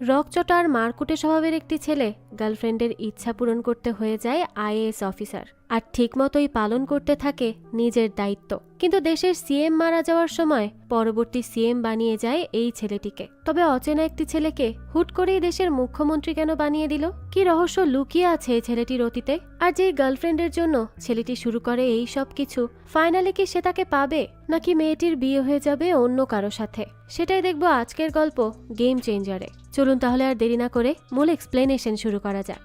রকচটা আর মারকুটে স্বভাবের একটি ছেলে গার্লফ্রেন্ডের ইচ্ছা পূরণ করতে হয়ে যায় আইএএস অফিসার, আর ঠিকমতোই পালন করতে থাকে নিজের দায়িত্ব। কিন্তু দেশের সিএম মারা যাওয়ার সময় পরবর্তী সিএম বানিয়ে যায় এই ছেলেটিকে। তবে অচেনা একটি ছেলেকে হুট করেই দেশের মুখ্যমন্ত্রী কেন বানিয়ে দিল? কি রহস্য লুকিয়ে আছে এই ছেলেটির অতীতে? আর যে গার্লফ্রেন্ডের জন্য ছেলেটি শুরু করে এই সব কিছু, ফাইনালি কি সে তাকে পাবে, নাকি মেয়েটির বিয়ে হয়ে যাবে অন্য কারো সাথে? সেটাই দেখবো আজকের গল্প গেম চেঞ্জারে। চলুন তাহলে আর দেরি না করে মূল এক্সপ্লেনেশন শুরু করা যাক।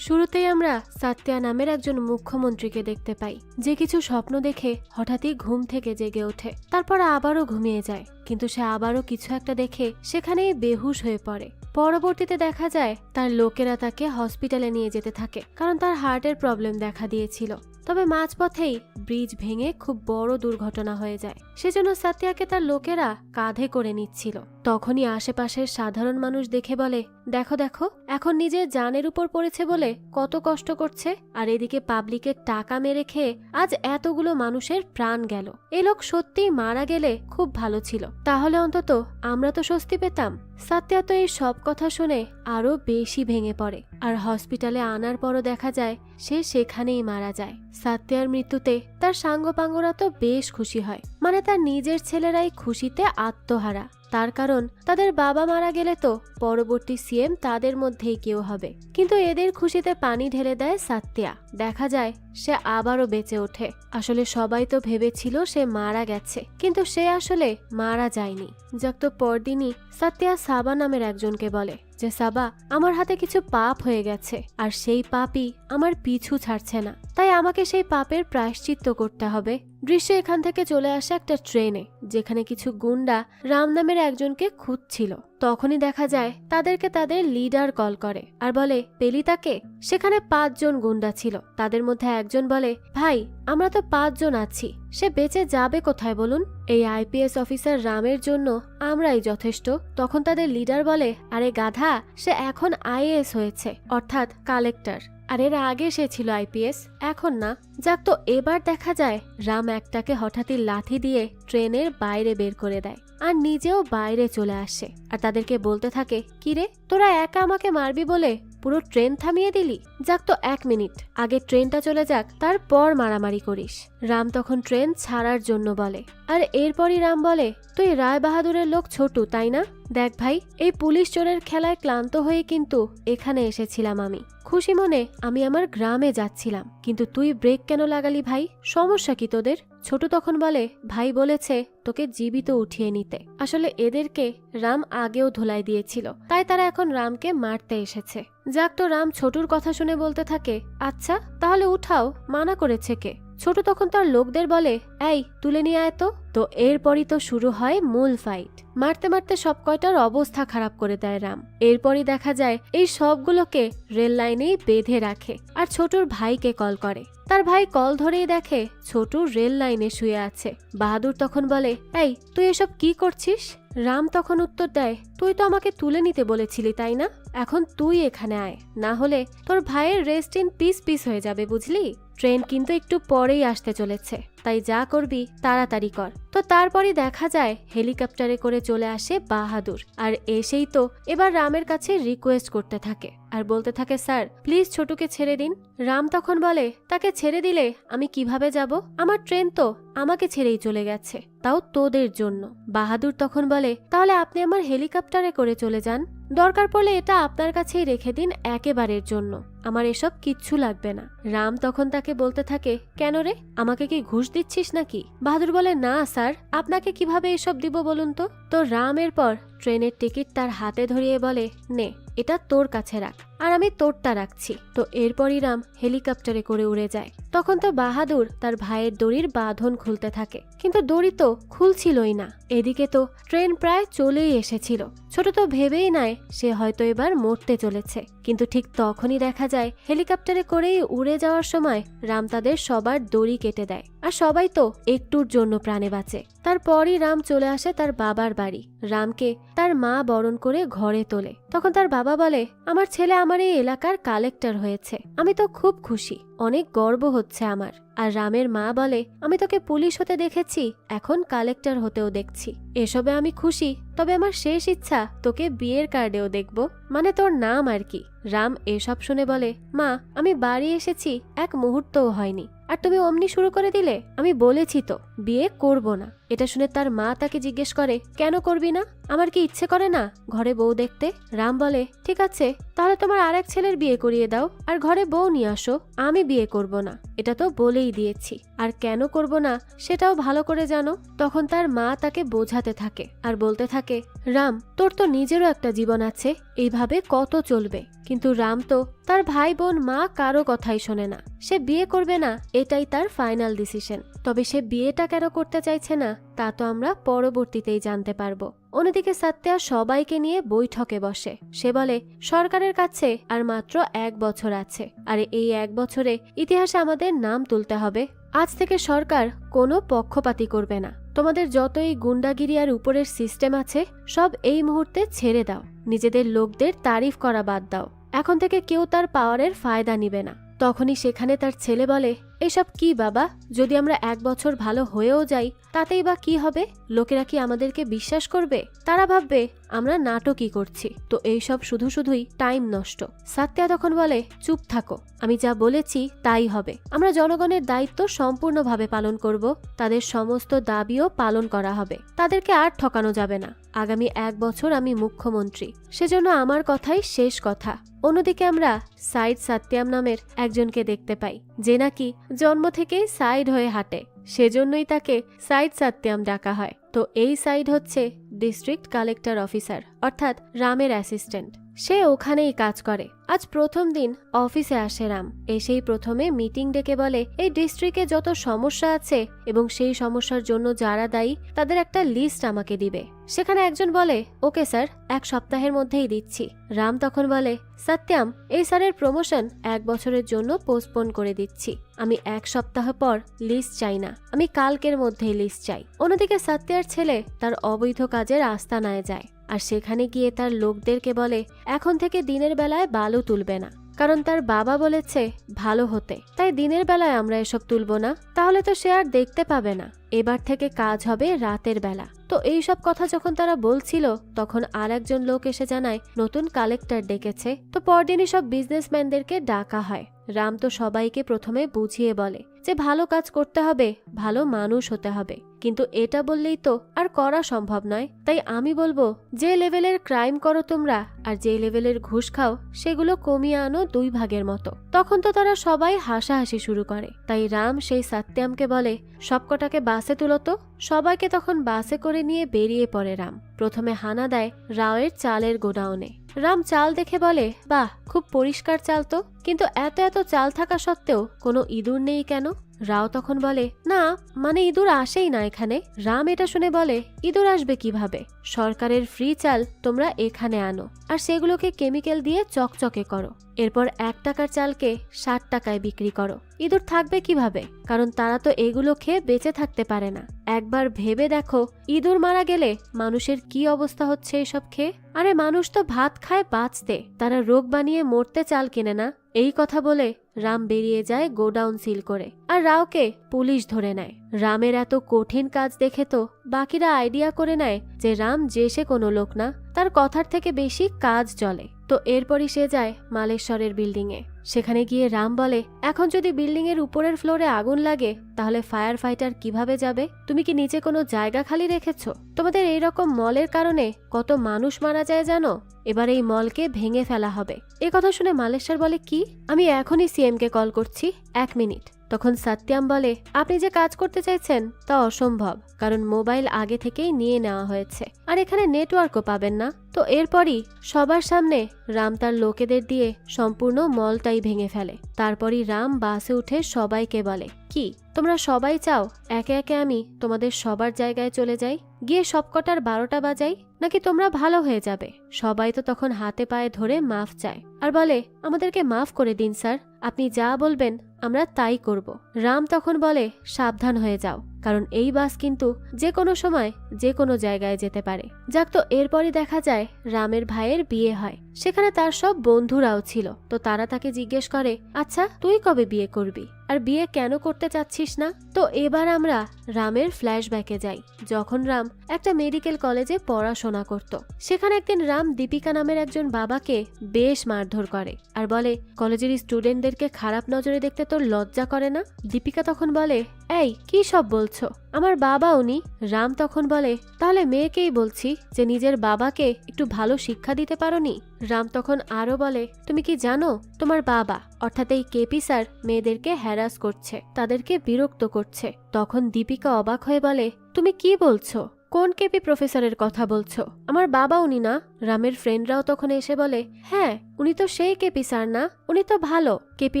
শুরুতেই আমরা সাত্যা নামের একজন মুখ্যমন্ত্রীকে দেখতে পাই, যে কিছু স্বপ্ন দেখে হঠাৎই ঘুম থেকে জেগে ওঠে, তারপর আবারও ঘুমিয়ে যায়। কিন্তু সে আবারও কিছু একটা দেখে সেখানেই বেহুশ হয়ে পড়ে। পরবর্তীতে দেখা যায় তার লোকেরা তাকে হসপিটালে নিয়ে যেতে থাকে, কারণ তার হার্টের প্রবলেম দেখা দিয়েছিল। তবে মাঝপথেই ব্রিজ ভেঙে খুব বড় দুর্ঘটনা হয়ে যায়। সেজন্য সাত্যাকে তার লোকেরা কাঁধে করে নিচ্ছিল। তখনই আশেপাশের সাধারণ মানুষ দেখে বলে, দেখো দেখো, এখন নিজের জানের উপর পড়েছে বলে কত কষ্ট করছে, আর এদিকে পাবলিকের টাকা মেরে খেয়ে আজ এতগুলো মানুষের প্রাণ গেল। এ লোক সত্যিই মারা গেলে খুব ভালো ছিল, তাহলে অন্তত আমরা তো স্বস্তি পেতাম। সাত্যা তো এই সব কথা শুনে আরো বেশি ভেঙে পড়ে, আর হসপিটালে আনার পরও দেখা যায় সে সেখানেই মারা যায়। সাত্যার মৃত্যুতে তার সাঙ্গপাঙ্গরা তো বেশ খুশি হয়, মানে তার নিজের ছেলেরাই খুশিতে আত্মহারা। তার কারণ তাদের বাবা মারা গেলে তো পরবর্তী সিএম তাদের মধ্যেই কেউ হবে। কিন্তু এদের খুশিতে পানি ঢেলে দেয় সাত্যা। দেখা যায় সে আবারও বেঁচে ওঠে। আসলে সবাই তো ভেবেছিল সে মারা গেছে, কিন্তু সে আসলে মারা যায়নি। যাক, তো পরদিনই সাত্যা সাবা নামের একজনকে বলে যে, সাবা, আমার হাতে কিছু পাপ হয়ে গেছে, আর সেই পাপই আমার পিছু ছাড়ছে না, তাই আমাকে সেই পাপের প্রায়শ্চিত্ত করতে হবে। দৃশ্য এখান থেকে চলে আসে একটা ট্রেনে, যেখানে কিছু গুন্ডা রাম নামের একজনকে খুঁজছিল। তখনই দেখা যায় তাদেরকে তাদের লিডার কল করে আর বলে, পেলি তাকে? সেখানে 5 জন গুন্ডা ছিল। তাদের মধ্যে একজন বলে, ভাই, আমরা তো 5 জন আছি, সে বেঁচে যাবে কোথায় বলুন? এই আইপিএস অফিসার রামের জন্য আমরাই যথেষ্ট। তখন তাদের লিডার বলে, আরে গাধা, সে এখন আইএএস হয়েছে, অর্থাৎ কালেক্টর, আর এর আগে সে ছিল আইপিএস, এখন না। যাক, তো এবার দেখা যায় রাম একটাকে হঠাৎই লাথি দিয়ে ট্রেনের বাইরে বের করে দেয়, আর নিজেও বাইরে চলে আসে। আর তাদেরকে বলতে থাকে, কিরে, তোরা একা আমাকে মারবি বলে পুরো ট্রেন থামিয়ে দিলি? যাক, তো 1 মিনিট, আগে ট্রেনটা চলে যাক, তারপর মারামারি করিস। রাম তখন ট্রেন ছাড়ার জন্য বলে, আর এরপরই রাম বলে, তুই রায় বাহাদুরের লোক ছোটু, তাই না? দেখ ভাই, এই পুলিশ চোরের খেলায় ক্লান্ত হয়ে কিন্তু এখানে এসেছিলাম আমি। খুশি মনে আমি আমার গ্রামে যাচ্ছিলাম, কিন্তু তুই ব্রেক কেন লাগালি ভাই? সমস্যা কি তোদের? ছোটু তখন বলে, ভাই বলেছে তোকে জীবিত উঠিয়ে নিতে। আসলে এদেরকে রাম আগেও ধোলাই দিয়েছিল, তাই তারা এখন রামকে মারতে এসেছে। যাক, তো রাম ছোটুর কথা শুনে বলতে থাকে, আচ্ছা তাহলে উঠাও, মানা করেছে কে? ছোট তখন তার লোকদের বলে, এই তুলে নিয়ে আয় তো। তো এরপরই তো শুরু হয় মূল ফাইট। মারতে মারতে সব কয়টার অবস্থা খারাপ করে দেয় রাম। এরপরই দেখা যায় এই সবগুলোকে রেল লাইনেই বেঁধে রাখে, আর ছোটুর ভাইকে কল করে। তার ভাই কল ধরেই দেখে ছোটু রেল লাইনে শুয়ে আছে। বাহাদুর তখন বলে, এই তুই এসব কি করছিস? রাম তখন উত্তর দেয়, তুই তো আমাকে তুলে নিতে বলেছিলি, তাই না? এখন তুই এখানে আয়, না হলে তোর ভাইয়ের রেস্ট ইন পিস হয়ে যাবে, বুঝলি? ট্রেন কিন্তু একটু পরেই আসতে চলেছে, তাই যা করবি তাড়াতাড়ি কর। তো তারপরই দেখা যায় হেলিকপ্টারে করে চলে আসে বাহাদুর, আর এসেই তো এবার রামের কাছে রিকোয়েস্ট করতে থাকে আর বলতে থাকে, স্যার প্লিজ ছোটুকে ছেড়ে দিন। রাম তখন বলে, তাকে ছেড়ে দিলে আমি কিভাবে যাব? আমার ট্রেন তো আমাকে ছেড়েই চলে গেছে, তাও তোদের জন্য। বাহাদুর তখন বলে, তাহলে আপনি আমার হেলিকপ্টারে করে চলে যান, দরকার পড়লে এটা আপনার কাছেই রেখে দিন একেবারের জন্য, আমার এসব কিচ্ছু লাগবে না। রাম তখন তাকে বলতে থাকে, কেন রে, আমাকে কি ঘুষ দিচ্ছিস নাকি? বাহাদুর বলে, না স্যার, আপনাকে কিভাবে এসব দিব বলুন তো। তো রাম এরপর ট্রেনের টিকিট তার হাতে ধরিয়ে বলে, নে, এটা তোর কাছে রাখ, আর আমি তোরটা রাখছি। তো এরপরই রাম হেলিকপ্টারে করে উড়ে যায়। তখন তো বাহাদুর তার ভাইয়ের দড়ির বাঁধন খুলতে থাকে, কিন্তু দড়ি তো খুলছিলই না। এদিকে তো ট্রেন প্রায় চলেই এসেছিল। ছোট তো ভেবেই নেয় সে হয়তো এবার মরতে চলেছে, কিন্তু ঠিক তখনই দেখা যায় হেলিকপ্টারে করেই উড়ে যাওয়ার সময় রাম তাদের সবার দড়ি কেটে দেয়, আর সবাই তো একটুর জন্য প্রাণে বাঁচে। তারপরই রাম চলে আসে তার বাবার বাড়ি। রামকে তার মা বরণ করে ঘরে তোলে। তখন তার বাবা বলে, আমার ছেলে আমার এই এলাকার কালেক্টর হয়েছে, আমি তো খুব খুশি, অনেক গর্ব হচ্ছে আমার। আর রামের মা বলে, আমি তোকে পুলিশ হতে দেখেছি, এখন কালেক্টর হতেও দেখছি, এসবে আমি খুশি, তবে আমার শেষ ইচ্ছা তোকে বিয়ের কার্ডেও দেখব, মানে তোর নাম আর কি। রাম এসব শুনে বলে, মা আমি বাড়ি এসেছি 1 মুহূর্তও হয়নি, আর তুমি অমনি শুরু করে দিলে, আমি বলেছি তো বিয়ে করব না। এটা শুনে তার মা তাকে জিজ্ঞেস করে, কেন করবি না? আমার কি ইচ্ছে করে না ঘরে বউ দেখতে? রাম বলে, ঠিক আছে, তাহলে তোমার আরেক ছেলের বিয়ে করিয়ে দাও আর ঘরে বউ নিয়ে আসো, আমি বিয়ে করব না, এটা তো বলেই দিয়েছি, আর কেন করব না সেটাও ভালো করে জানো। তখন তার মা তাকে বোঝাতে থাকে আর বলতে থাকে, রাম তোর তো নিজেরও একটা জীবন আছে, এইভাবে কত চলবে? কিন্তু রাম তো তার ভাই বোন মা কারো কথাই শোনে না, সে বিয়ে করবে না, এটাই তার ফাইনাল ডিসিশন। তবে সে বিয়েটা কেন করতে চাইছে না তা তো আমরা পরবর্তীতেই জানতে পারবো। অন্যদিকে সত্যা সবাইকে নিয়ে বৈঠকে বসে। সে বলে, সরকারের কাছে আর মাত্র 1 বছর আছে, আর এই 1 বছরে ইতিহাসে আমাদের নাম তুলতে হবে। আজ থেকে সরকার কোনো পক্ষপাতী করবে না, তোমাদের যতই গুন্ডাগিরি আর উপরের সিস্টেম আছে সব এই মুহূর্তে ছেড়ে দাও, নিজেদের লোকদের তারিফ করা বাদ দাও, এখন থেকে কেউ তার পাওয়ারের ফায়দা নিবে না। তখনই সেখানে তার ছেলে বলে, এসব কি বাবা, যদি আমরা 1 বছর ভালো হয়েও যাই তাতেই বা কি হবে? লোকেরা কি আমাদেরকে বিশ্বাস করবে? তারা ভাববে আমরা নাটকই করছি, তো এইসব শুধু শুধুই টাইম নষ্ট। সত্যা তখন বলে, চুপ থাকো, আমি যা বলেছি তাই হবে, আমরা জনগণের দায়িত্ব সম্পূর্ণভাবে পালন করব, তাদের সমস্ত দাবিও পালন করা হবে, তাদেরকে আর ঠকানো যাবে না। আগামী 1 বছর আমি মুখ্যমন্ত্রী, সেজন্য আমার কথাই শেষ কথা। অন্যদিকে আমরা সাইদ সাত্যাম নামের একজনকে দেখতে পাই, যে নাকি জন্ম থেকেই সাইড হয়ে হাঁটে, সেজন্যই তাকে সাইদ সাত্যাম ডাকা হয়। তো এই সাইড হচ্ছে ডিস্ট্রিক্ট কালেক্টর অফিসার, অর্থাৎ রামের অ্যাসিস্ট্যান্ট। সে ওখানেই কাজ করে। আজ প্রথম দিন অফিসে আসে রাম, এসেই প্রথমে মিটিং ডেকে বলে, এই ডিস্ট্রিক্টে যত সমস্যা আছে এবং সেই সমস্যার জন্য যারা দায়ী তাদের একটা লিস্ট আমাকে দিবে। সেখানে একজন বলে, ওকে স্যার, 1 সপ্তাহের মধ্যেই দিচ্ছি। রাম তখন বলে, সত্যম, এই স্যারের প্রমোশন 1 বছরের জন্য পোস্টপোন করে দিচ্ছি, আমি 1 সপ্তাহ পর লিস্ট চাই না, আমি কালকের মধ্যেই লিস্ট চাই। অন্যদিকে সত্যার ছেলে তার অবৈধ কাজের আস্তানায় যায়, আর সেখানে গিয়ে তার লোকদেরকে বলে, এখন থেকে দিনের বেলায় বালু তুলবে না, কারণ তার বাবা বলেছে ভালো হতে, তাই দিনের বেলায় আমরা এসব তুলব না, তাহলে তো সে আর দেখতে পাবে না, এবার থেকে কাজ হবে রাতের বেলা। তো এই সব কথা যখন তারা বলছিল তখন আর একজন লোক এসে জানায় নতুন কালেক্টর ডেকেছে। তো পরদিনই সব বিজনেসম্যানদেরকে ডাকা হয়। রাম তো সবাইকে প্রথমে বুঝিয়ে বলে যে ভালো কাজ করতে হবে, ভালো মানুষ হতে হবে, কিন্তু এটা বললেই তো আর করা সম্ভব নয়। তাই আমি বলবো, যে লেভেলের ক্রাইম করো তোমরা আর যে লেভেলের ঘুষ খাও সেগুলো কমিয়ে আনো 2 ভাগের মতো। তখন তো তারা সবাই হাসাহাসি শুরু করে। তাই রাম সেই সত্যমকে বলে, সবকটাকে বাসে তুলো তো। সবাইকে তখন বাসে করে নিয়ে বেরিয়ে পড়ে রাম। প্রথমে হানা দেয় রাওয়ের চালের গোডাউনে। রাম চাল দেখে বলে, বাহ, খুব পরিষ্কার চাল তো, কিন্তু এত এত চাল থাকা সত্ত্বেও কোনো ইঁদুর নেই কেন? রাও তখন বলে, না মানে ইঁদুর আসেই না এখানে। রাম এটা শুনে বলে, ইঁদুর আসবে কিভাবে? সরকারের ফ্রি চাল তোমরা এখানে আনো আর সেগুলোকে কেমিক্যাল দিয়ে চকচকে করো, এরপর 1 টাকার চালকে 60 টাকায় বিক্রি করো। ইঁদুর থাকবে কিভাবে? কারণ তারা তো এগুলো খেয়ে বেঁচে থাকতে পারে না। একবার ভেবে দেখো, ইঁদুর মারা গেলে মানুষের কি অবস্থা হচ্ছে এসব খেয়ে। আরে মানুষ তো ভাত খায় বাঁচতে, তারা রোগ বানিয়ে মরতে চাল কিনে না। এই কথা বলে রাম বেরিয়ে যায় গোডাউন সিল করে, আর রাওকে পুলিশ ধরে নেয়। রামের এত কঠিন কাজ দেখে তো বাকিরা আইডিয়া করে নেয় যে রাম যে সে কোনো লোক না, তার কথার থেকে বেশি কাজ চলে। তো এরপরই সে যায় মালেশ্বরের বিল্ডিং এ। সেখানে গিয়ে রাম বলে, এখন যদি বিল্ডিং এর উপরের ফ্লোরে আগুন লাগে তাহলে ফায়ার ফাইটার কিভাবে যাবে? তুমি কি নিচে কোনো জায়গা খালি রেখেছো? তোমাদের এইরকম মলের কারণে কত মানুষ মারা যায় জানো? এবার এই মলকে ভেঙে ফেলা হবে। এ কথা শুনে মালেশ্বর বলে, কি? আমি এখনই সিএম কে কল করছি, 1 মিনিট। তখন সত্যম বলে, আপনি যে কাজ করতে চাইছেন তা অসম্ভব, কারণ মোবাইল আগে থেকেই নিয়ে নেওয়া হয়েছে আর এখানে নেটওয়ার্কও পাবেন না। তো এরপরই সবার সামনে রাম তার লোকেদের দিয়ে সম্পূর্ণ মলটাই ভেঙে ফেলে। তারপরই রাম বাসে উঠে সবাইকে বলে, কি তোমরা সবাই চাও একে একে আমি তোমাদের সবার জায়গায় চলে যাই, গিয়ে সবকটার 12টা বাজাই, নাকি তোমরা ভালো হয়ে যাবে? সবাই তো তখন হাতে পায়ে ধরে মাফ চায় আর বলে, আমাদেরকে মাফ করে দিন স্যার, আপনি যা বলবেন আমরা তাই করব। রাম তখন বলে, সাবধান হয়ে যাও, কারণ এই বাস কিন্তু যে কোনো সময় যে কোনো জায়গায় যেতে পারে। যাক, তো এরপরই দেখা যায় রামের ভাইয়ের বিয়ে হয়। সেখানে তার সব বন্ধুরাও ছিল। তো তারা তাকে জিজ্ঞেস করে, আচ্ছা তুই কবে বিয়ে করবি, আর বিয়ে কেন করতে চাচ্ছিস না? তো এবার আমরা রামের ফ্ল্যাশব্যাকে যাই, যখন রাম একটা মেডিকেল কলেজে পড়াশোনা করত। সেখানে একদিন রাম দীপিকা নামের একজন বাবাকে বেশ মারধর করে আর বলে, কলেজের স্টুডেন্টদেরকে খারাপ নজরে দেখতে তোর লজ্জা করে না? দীপিকা তখন বলে, এই কি সব বলছো, আমার বাবা উনি। রাম তখন বলে, তাহলে মেয়েকেই বলছি যে নিজের বাবাকে একটু ভালো শিক্ষা দিতে পারোনি? রাম তখন আরো বলে, তুমি কি জানো তোমার বাবা অর্থাৎ এই কেপি স্যার মেয়েদেরকে হ্যারাস করছে, তাদেরকে বিরক্ত করছে। তখন দীপিকা অবাক হয়ে বলে, তুমি কি বলছো? কোন কেপি প্রফেসরের কথা বলছো? আমার বাবা উনি না? রামের ফ্রেন্ডরাও তখন এসে বলে, হ্যাঁ উনি তো সেই কেপি স্যার না, উনি তো ভালো। কেপি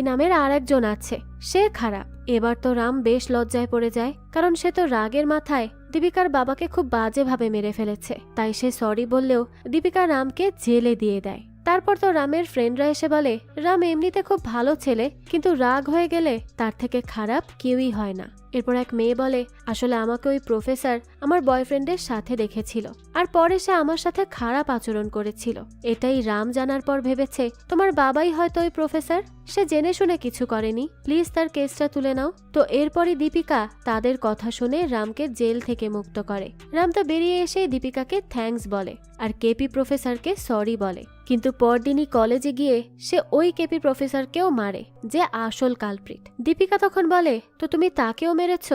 নামের আর একজন আছে, সে খারাপ। এবার তো রাম বেশ লজ্জায় পড়ে যায়, কারণ সে তো রাগের মাথায় দীপিকার বাবাকে খুব বাজেভাবে মেরে ফেলেছে। তাই সে সরি বললেও দীপিকা রামকে জেলে দিয়ে দেয়। তারপর তো রামের ফ্রেন্ডরা এসে বলে, রাম এমনিতে খুব ভালো ছেলে, কিন্তু রাগ হয়ে গেলে তার থেকে খারাপ কেউই হয় না। এরপর এক মেয়ে বলে, আসলে আমাকে ওই প্রফেসর আমার বয়ফ্রেন্ডের সাথে দেখেছিল, আর পরে সে আমার সাথে খারাপ আচরণ করেছিল। এটাই রাম জানার পর ভেবেছে তোমার বাবাই হয়তো ওই প্রফেসর, সে জেনে শুনে কিছু করেনি, প্লিজ তার কেসটা তুলে নাও। তো এরপরই দীপিকা তাদের কথা শুনে রামকে জেল থেকে মুক্ত করে। রাম তো বেরিয়ে এসে দীপিকাকে থ্যাঙ্কস বলে আর কেপি প্রফেসরকে সরি বলে। কিন্তু পরদিনই কলেজে গিয়ে সে ওই কেপি প্রফেসরকেও মারে, যে আসল কালপ্রিট। দীপিকা তখন বলে, তো তুমি তাকেও মেরেছ?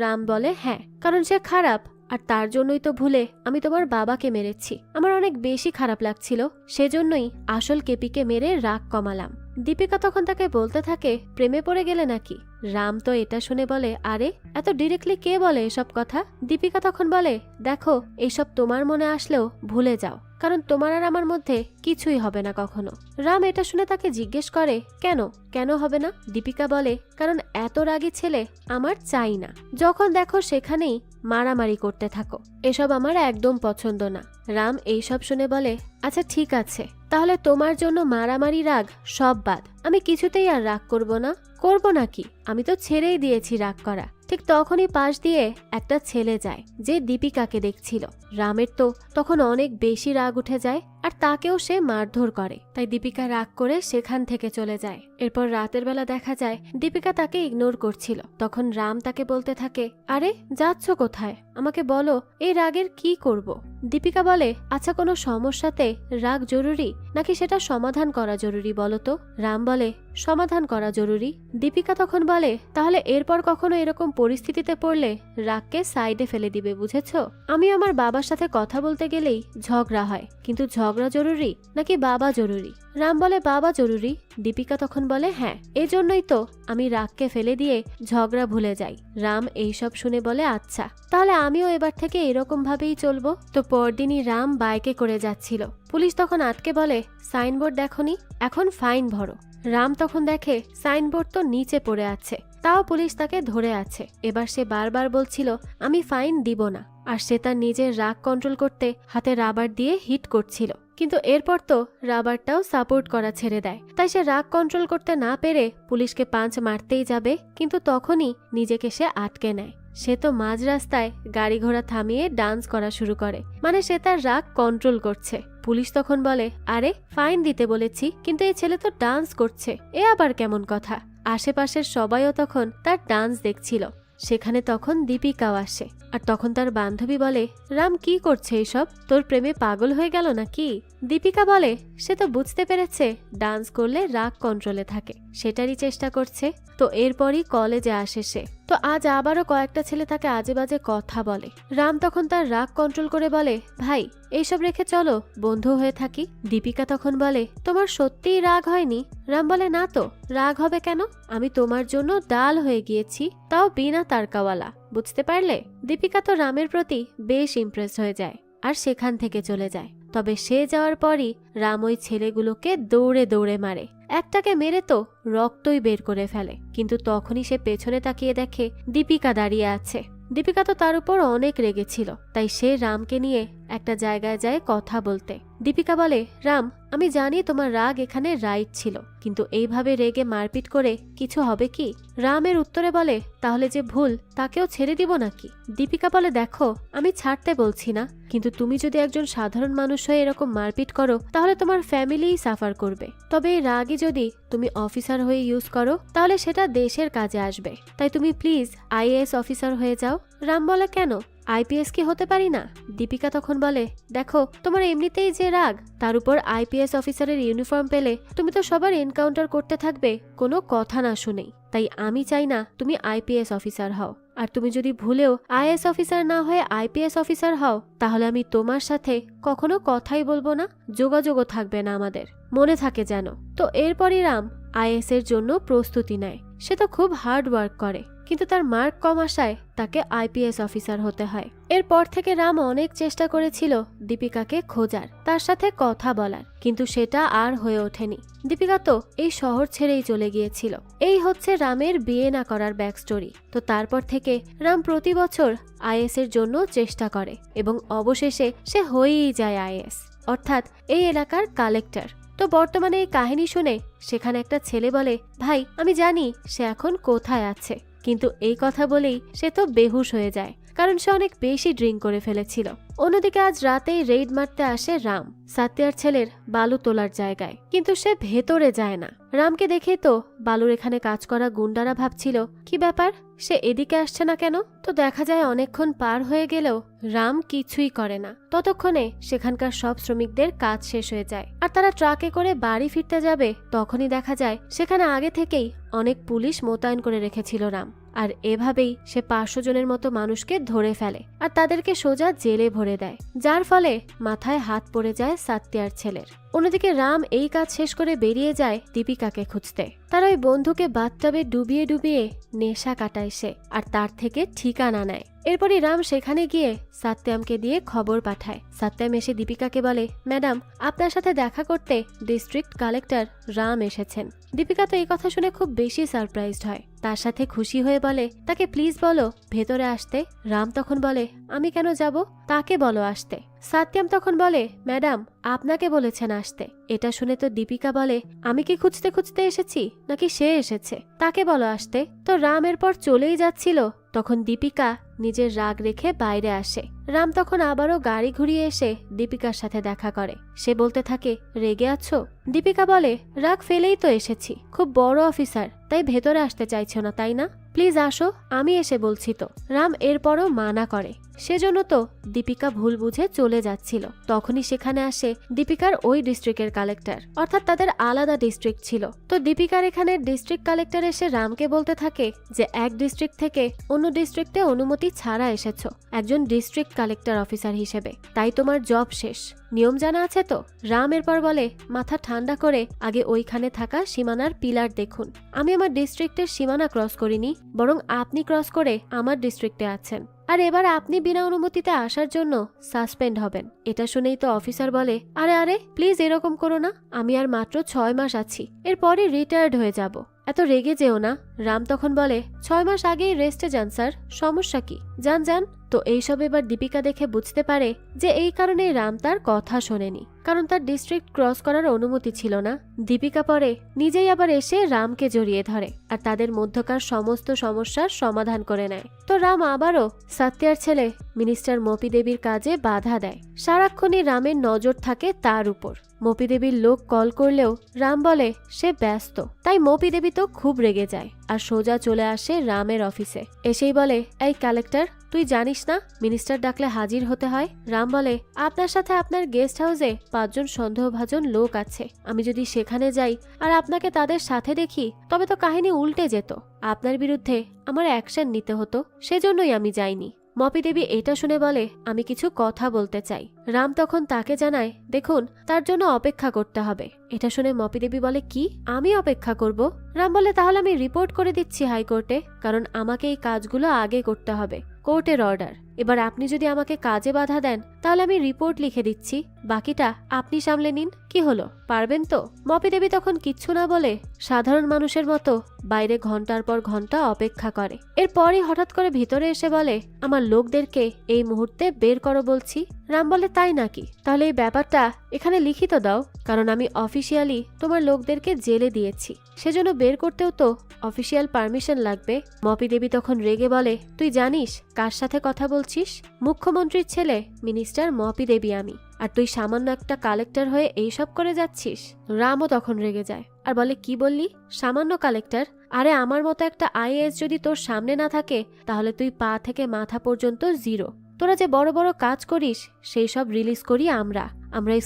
রাম বলে, হ্যাঁ, কারণ সে খারাপ, আর তার জন্যই তো ভুলে আমি তোমার বাবাকে মেরেছি। আমার অনেক বেশি খারাপ লাগছিল, সেজন্যই আসল কেপিকে মেরে রাগ কমালাম। দীপিকা তখন তাকে বলতে থাকে, প্রেমে পড়ে গেলে নাকি? রাম তো এটা শুনে বলে, আরে এত ডিরেক্টলি কে বলে এসব কথা? দীপিকা তখন বলে, দেখো এইসব তোমার মনে আসলেও ভুলে যাও, কারণ তোমার আর আমার মধ্যে কিছুই হবে না কখনো। রাম এটা শুনে তাকে জিজ্ঞেস করে, কেন কেন হবে না? দীপিকা বলে, কারণ এত রাগী ছেলে আমার চাই না। যখন দেখো সেখানেই মারামারি করতে থাকো, এসব আমার একদম পছন্দ না। রাম এইসব শুনে বলে, আচ্ছা ঠিক আছে, তাহলে তোমার জন্য মারামারি রাগ সব বাদ, আমি কিছুতেই আর রাগ করব না। করব নাকি, আমি তো ছেড়েই দিয়েছি রাগ করা। ঠিক তখনই পাশ দিয়ে একটা ছেলে যায় যে দীপিকাকে দেখছিল। রামের তো তখন অনেক বেশি রাগ উঠে যায় আর তাকেও সে মারধর করে। তাই দীপিকা রাগ করে সেখান থেকে চলে যায়। এরপর রাতের বেলা দেখা যায় দীপিকা তাকে ইগনোর করছিল। তখন রাম তাকে বলতে থাকে, আরে যাচ্ছ কোথায়, আমাকে বলো এই রাগের কি করব? দীপিকা বলে, আচ্ছা কোনো সমস্যাতে রাগ জরুরি নাকি সেটা সমাধান করা জরুরি বলো তো? রাম বলে, সমাধান করা জরুরি। দীপিকা তখন বলে, তাহলে এরপর কখনো এরকম পরিস্থিতিতে পড়লে রাগকে সাইডে ফেলে দিবে, বুঝেছ? আমি আমার বাবার সাথে কথা বলতে গেলেই ঝগড়া হয়, কিন্তু ঝগড়া জরুরি নাকি বাবা জরুরি? রাম বলে, বাবা জরুরি। দীপিকা তখন বলে, হ্যাঁ এজন্যই তো আমি রাগকে ফেলে দিয়ে ঝগড়া ভুলে যাই। রাম এইসব শুনে বলে, আচ্ছা তাহলে আমিও এবার থেকে এরকম ভাবেই চলবো। তো পরদিনই রাম বাইকে করে যাচ্ছিল। পুলিশ তখন আটকে বলে, সাইনবোর্ড দেখোনি, এখন ফাইন ভরো। রাম তখন দেখে সাইনবোর্ড তো নিচে পড়ে আছে, তাও পুলিশ তাকে ধরে আছে। এবার সে বারবার বলছিল, আমি ফাইন দিব না, আর সে তার নিজের রাগ কন্ট্রোল করতে হাতে রাবার দিয়ে হিট করছিল। কিন্তু এরপর তো রাবারটাও সাপোর্ট করা ছেড়ে দেয়। তাই সে রাগ কন্ট্রোল করতে না পেরে পুলিশকে পাঁচ মারতেই যাবে, কিন্তু তখনই নিজেকে সে আটকে নেয়। সে তো মাঝ রাস্তায় গাড়ি ঘোড়া থামিয়ে ডান্স করা শুরু করে, মানে সে তার রাগ কন্ট্রোল করছে। পুলিশ তখন বলে, আরে ফাইন দিতে বলেছি, কিন্তু এই ছেলে তো ডান্স করছে, এ আবার কেমন কথা? আশেপাশের সবাইও তখন তার ডান্স দেখছিল। সেখানে তখন দীপিকাও আসে, আর তখন তার বান্ধবী বলে, রাম কি করছে এসব, তোর প্রেমে পাগল হয়ে গেল নাকি? দীপিকা বলে, সে তো বুঝতে পেরেছে ডান্স করলে রাগ কন্ট্রোলে থাকে, সেটারই চেষ্টা করছে। তো এরপরই কলেজে আসে সে। তো আজ আবারও কয়েকটা ছেলে তাকে আজে বাজে কথা বলে। রাম তখন তার রাগ কন্ট্রোল করে বলে, ভাই এইসব রেখে চলো বন্ধু হয়ে থাকি। দীপিকা তখন বলে, তোমার সত্যিই রাগ হয়নি? রাম বলে, না তো, রাগ হবে কেন? আমি তোমার জন্য ডাল হয়ে গিয়েছি, তাও বিনা তারকাওয়ালা, বুঝতে পারলে? দীপিকা তো রামের প্রতি বেশ ইমপ্রেস হয়ে যায় আর সেখান থেকে চলে যায়। তবে সে যাওয়ার পরই রাম ওই ছেলেগুলোকে দৌড়ে দৌড়ে মারে। একটাকে মেরে তো রক্তই বের করে ফেলে। কিন্তু তখনই সে পেছনে তাকিয়ে দেখে দীপিকা দাঁড়িয়ে আছে। দীপিকা তো তার উপর অনেক রেগেছিল, তাই সে রামকে নিয়ে একটা জায়গায় যায় কথা বলতে। দীপিকা বলে, রাম, আমি জানি তোমার রাগ এখানে রাইট ছিল, কিন্তু এইভাবে রেগে মারপিট করে কিছু হবে কি? রামের উত্তরে বলে, তাহলে যে ভুল তাকেও ছেড়ে দিব নাকি? দীপিকা বলে, দেখো, আমি ছাড়তে বলছি না, কিন্তু তুমি যদি একজন সাধারণ মানুষ হয়ে এরকম মারপিট করো তাহলে তোমার ফ্যামিলিই সাফার করবে। তবে এই রাগই যদি তুমি অফিসার হয়ে ইউজ করো তাহলে সেটা দেশের কাজে আসবে। তাই তুমি প্লিজ আইএএস অফিসার হয়ে যাও। রাম বলে, কেন, আইপিএস কি হতে পারি না? দীপিকা তখন বলে, দেখো, তোমার এমনিতেই যে রাগ, তার উপর আইপিএস অফিসারের ইউনিফর্ম পেলে তুমি তো সবার এনকাউন্টার করতে থাকবে কোনো কথা না শুনেই। তাই আমি চাই না তুমি আইপিএস অফিসার হও। আর তুমি যদি ভুলেও আইএএস অফিসার না হয়ে আইপিএস অফিসার হও তাহলে আমি তোমার সাথে কখনো কথাই বলবো না, যোগাযোগও থাকবে না আমাদের, মনে থাকে যেন। তো এরপরই রাম আইএএস এর জন্য প্রস্তুতি নেয়। সে তো খুব হার্ড ওয়ার্ক করে, কিন্তু তার মার্ক কম আসায় তাকে আইপিএস অফিসার হতে হয়। এরপর থেকে রাম অনেক চেষ্টা করেছিল দীপিকাকে খোঁজার, তার সাথে কথা বলার, কিন্তু সেটা আর হয়ে ওঠেনি। দীপিকা তো এই শহর ছেড়েই চলে গিয়েছিল। এই হচ্ছে রামের বিয়ে না করার ব্যাক স্টোরি। তো তারপর থেকে রাম প্রতি বছর আইএএস এর জন্য চেষ্টা করে এবং অবশেষে সে হয়েই যায় আইএএস, অর্থাৎ এই এলাকার কালেক্টর। তো বর্তমানে এই কাহিনী শুনে সেখানে একটা ছেলে বলে, ভাই, আমি জানি সে এখন কোথায় আছে, কিন্তু এই কথা বলেই সে তো বেহুশ হয়ে যায়, কারণ সে অনেক বেশি ড্রিঙ্ক করে ফেলেছিল। অন্যদিকে আজ রাতেই রেইড মারতে আসে রাম সাত্যার ছেলের বালু তোলার জায়গায়, কিন্তু সে ভেতরে যায় না। রামকে দেখে তো বালুর এখানে কাজ করা গুন্ডারা ভাবছিল, কি ব্যাপার, সে এদিকে আসছে না কেন? তো দেখা যায় অনেকক্ষণ পার হয়ে গেলেও রাম কিছুই করে না। ততক্ষণে সেখানকার সব শ্রমিকদের কাজ শেষ হয়ে যায় আর তারা ট্রাকে করে বাড়ি ফিরতে যাবে। তখনই দেখা যায় সেখানে আগে থেকেই অনেক পুলিশ মোতায়েন করে রেখেছিল রাম, আর এভাবেই সে 500 জনের মতো মানুষকে ধরে ফেলে আর তাদেরকে সোজা জেলে ভরে দেয়, যার ফলে মাথায় হাত পড়ে যায় সাত্যার ছেলের। অন্যদিকে রাম এই কাজ শেষ করে বেরিয়ে যায় দীপিকাকে খুঁজতে। তার ওই বন্ধুকে বাথটাবে ডুবিয়ে ডুবিয়ে নেশা কাটায় সে, আর তার থেকে ঠিকানা নেয়। এরপরই রাম সেখানে গিয়ে সাত্যামকে দিয়ে খবর পাঠায়। সাত্যাম এসে দীপিকাকে বলে, ম্যাডাম, আপনার সাথে দেখা করতে ডিস্ট্রিক্ট কালেক্টর রাম এসেছেন। দীপিকা তো এই কথা শুনে খুব বেশি সারপ্রাইজড হয়, তার সাথে খুশি হয়ে বলে, তাকে প্লিজ বলো ভেতরে আসতে। রাম তখন বলে, আমি কেন যাব, তাকে বলো আসতে। সাত্যাম তখন বলে, ম্যাডাম, আপনাকে বলেছেন আসতে। এটা শুনে তো দীপিকা বলে, আমি কি খুঁজতে খুঁজতে এসেছি নাকি সে এসেছে, তাকে বলো আসতে। তো রাম এরপর চলেই যাচ্ছিল, তখন দীপিকা নিজের রাগ রেখে বাইরে আসে। রাম তখন আবারও গাড়ি ঘুরিয়ে এসে দীপিকার সাথে দেখা করে। সে বলতে থাকে, রেগে আছো? দীপিকা বলে, রাগ ফেলেই তো এসেছি, খুব বড় অফিসার, তাই ভেতরে আসতে চাইছো না তাই না? প্লিজ আসো, আমি এসে বলছি তো। রাম এরপরও মানা করে, সেজন্য তো দীপিকা ভুল বুঝে চলে যাচ্ছিল। তখনই সেখানে আসে দীপিকার ওই ডিস্ট্রিক্টের কালেক্টর, অর্থাৎ তাদের আলাদা ডিস্ট্রিক্ট ছিল। তো দীপিকার এখানে ডিস্ট্রিক্ট কালেক্টর এসে রামকে বলতে থাকে যে এক ডিস্ট্রিক্ট থেকে অন্য ডিস্ট্রিক্টে অনুমতি ছাড়া এসেছো একজন ডিস্ট্রিক্ট কালেক্টর অফিসার হিসেবে, তাই তোমার জব শেষ। নিয়ম জানা আছে তো? রাম এরপর বলে, মাথা ঠান্ডা করে আগে ওইখানে থাকা সীমানার পিলার দেখুন। আমি আমার ডিস্ট্রিক্টের সীমানা ক্রস করিনি, বরং আপনি ক্রস করে আমার ডিস্ট্রিক্টে আছেন, আর এবার আপনি বিনা অনুমতিতে আসার জন্য সাসপেন্ড হবেন। এটা শুনেই তো অফিসার বলে, আরে আরে প্লিজ এরকম করো না, আমি আর মাত্র 6 মাস আছি, এরপরে রিটায়ার্ড হয়ে যাব, এত রেগে যেও না। রাম তখন বলে, 6 মাস আগেই রেস্টে যান স্যার, সমস্যা কি, যান যান। তো এইসব এবার দীপিকা দেখে বুঝতে পারে যে এই কারণেই রাম তার কথা শোনেনি, কারণ তার ডিস্ট্রিক্ট ক্রস করার অনুমতি ছিল না। দীপিকা পরে নিজেই আবার এসে রামকে জড়িয়ে ধরে আর তাদের মধ্যকার সমস্ত সমস্যার সমাধান করে নেয়। তো রাম আবারও সাত্যার ছেলে মিনিস্টার মপি দেবীর কাজে বাধা দেয়। সারাক্ষণই রামের নজর থাকে তার উপর। মপি দেবীর লোক কল করলেও রাম বলে সে ব্যস্ত, তাই মপি দেবী তো খুব রেগে যায় আর সোজা চলে আসে রামের অফিসে। এসেই বলে, এই কালেক্টর, তুই জানিস না মিনিস্টার ডাকলে হাজির হতে হয়? রাম বলে, আপনার সাথে আপনার গেস্ট হাউসে 5 জন সন্দেহভাজন লোক আছে, আমি যদি সেখানে যাই আর আপনাকে তাদের সাথে দেখি তবে তো কাহিনী উল্টে যেত, আপনার বিরুদ্ধে আমার অ্যাকশন নিতে হতো, সেজন্যই আমি যাইনি। মপি দেবী এটা শুনে বলে, আমি কিছু কথা বলতে চাই। রাম তখন তাকে জানায়, দেখুন, তার জন্য অপেক্ষা করতে হবে। এটা শুনে মপি দেবী বলে, কি, আমি অপেক্ষা করব? রাম বলে, তাহলে আমি রিপোর্ট করে দিচ্ছি হাইকোর্টে, কারণ আমাকে এই কাজগুলো আগে করতে হবে, কোর্টের অর্ডার। এবার আপনি যদি আমাকে কাজে বাধা দেন তাহলে আমি রিপোর্ট লিখে দিচ্ছি, বাকিটা আপনি সামলে নিন। কি হলো, পারবেন তো? মপি দেবী তখন কিচ্ছু না বলে সাধারণ মানুষের মতো বাইরে ঘন্টার পর ঘন্টা অপেক্ষা করে। এরপরই হঠাৎ করে ভিতরে এসে বলে, আমার লোকদেরকে এই মুহূর্তে বের করো বলছি। রাম বলে, তাই নাকি? তাহলে এই ব্যাপারটা এখানে লিখিত দাও, কারণ আমি অফিসিয়ালি তোমার লোকদেরকে জেলে দিয়েছি, সেজন্য বের করতেও তো অফিসিয়াল পারমিশন লাগবে। মপি দেবী তখন রেগে বলে, তুই জানিস কার সাথে কথা বলছিস? মুখ্যমন্ত্রীর ছেলে মিনিস্টার মপি দেবী আমি, আর তুই সামান্য একটা কালেক্টর হয়ে এইসব করে যাচ্ছিস। রামও তখন রেগে যায় আর বলে, কি বললি? সামান্য কালেক্টর? আরে আমার মতো একটা আইএএস যদি তোর সামনে না থাকে তাহলে তুই পা থেকে মাথা পর্যন্ত জিরো। তোরা যে বড় বড় কাজ করিস সেই সব রিলিজ করি আমরা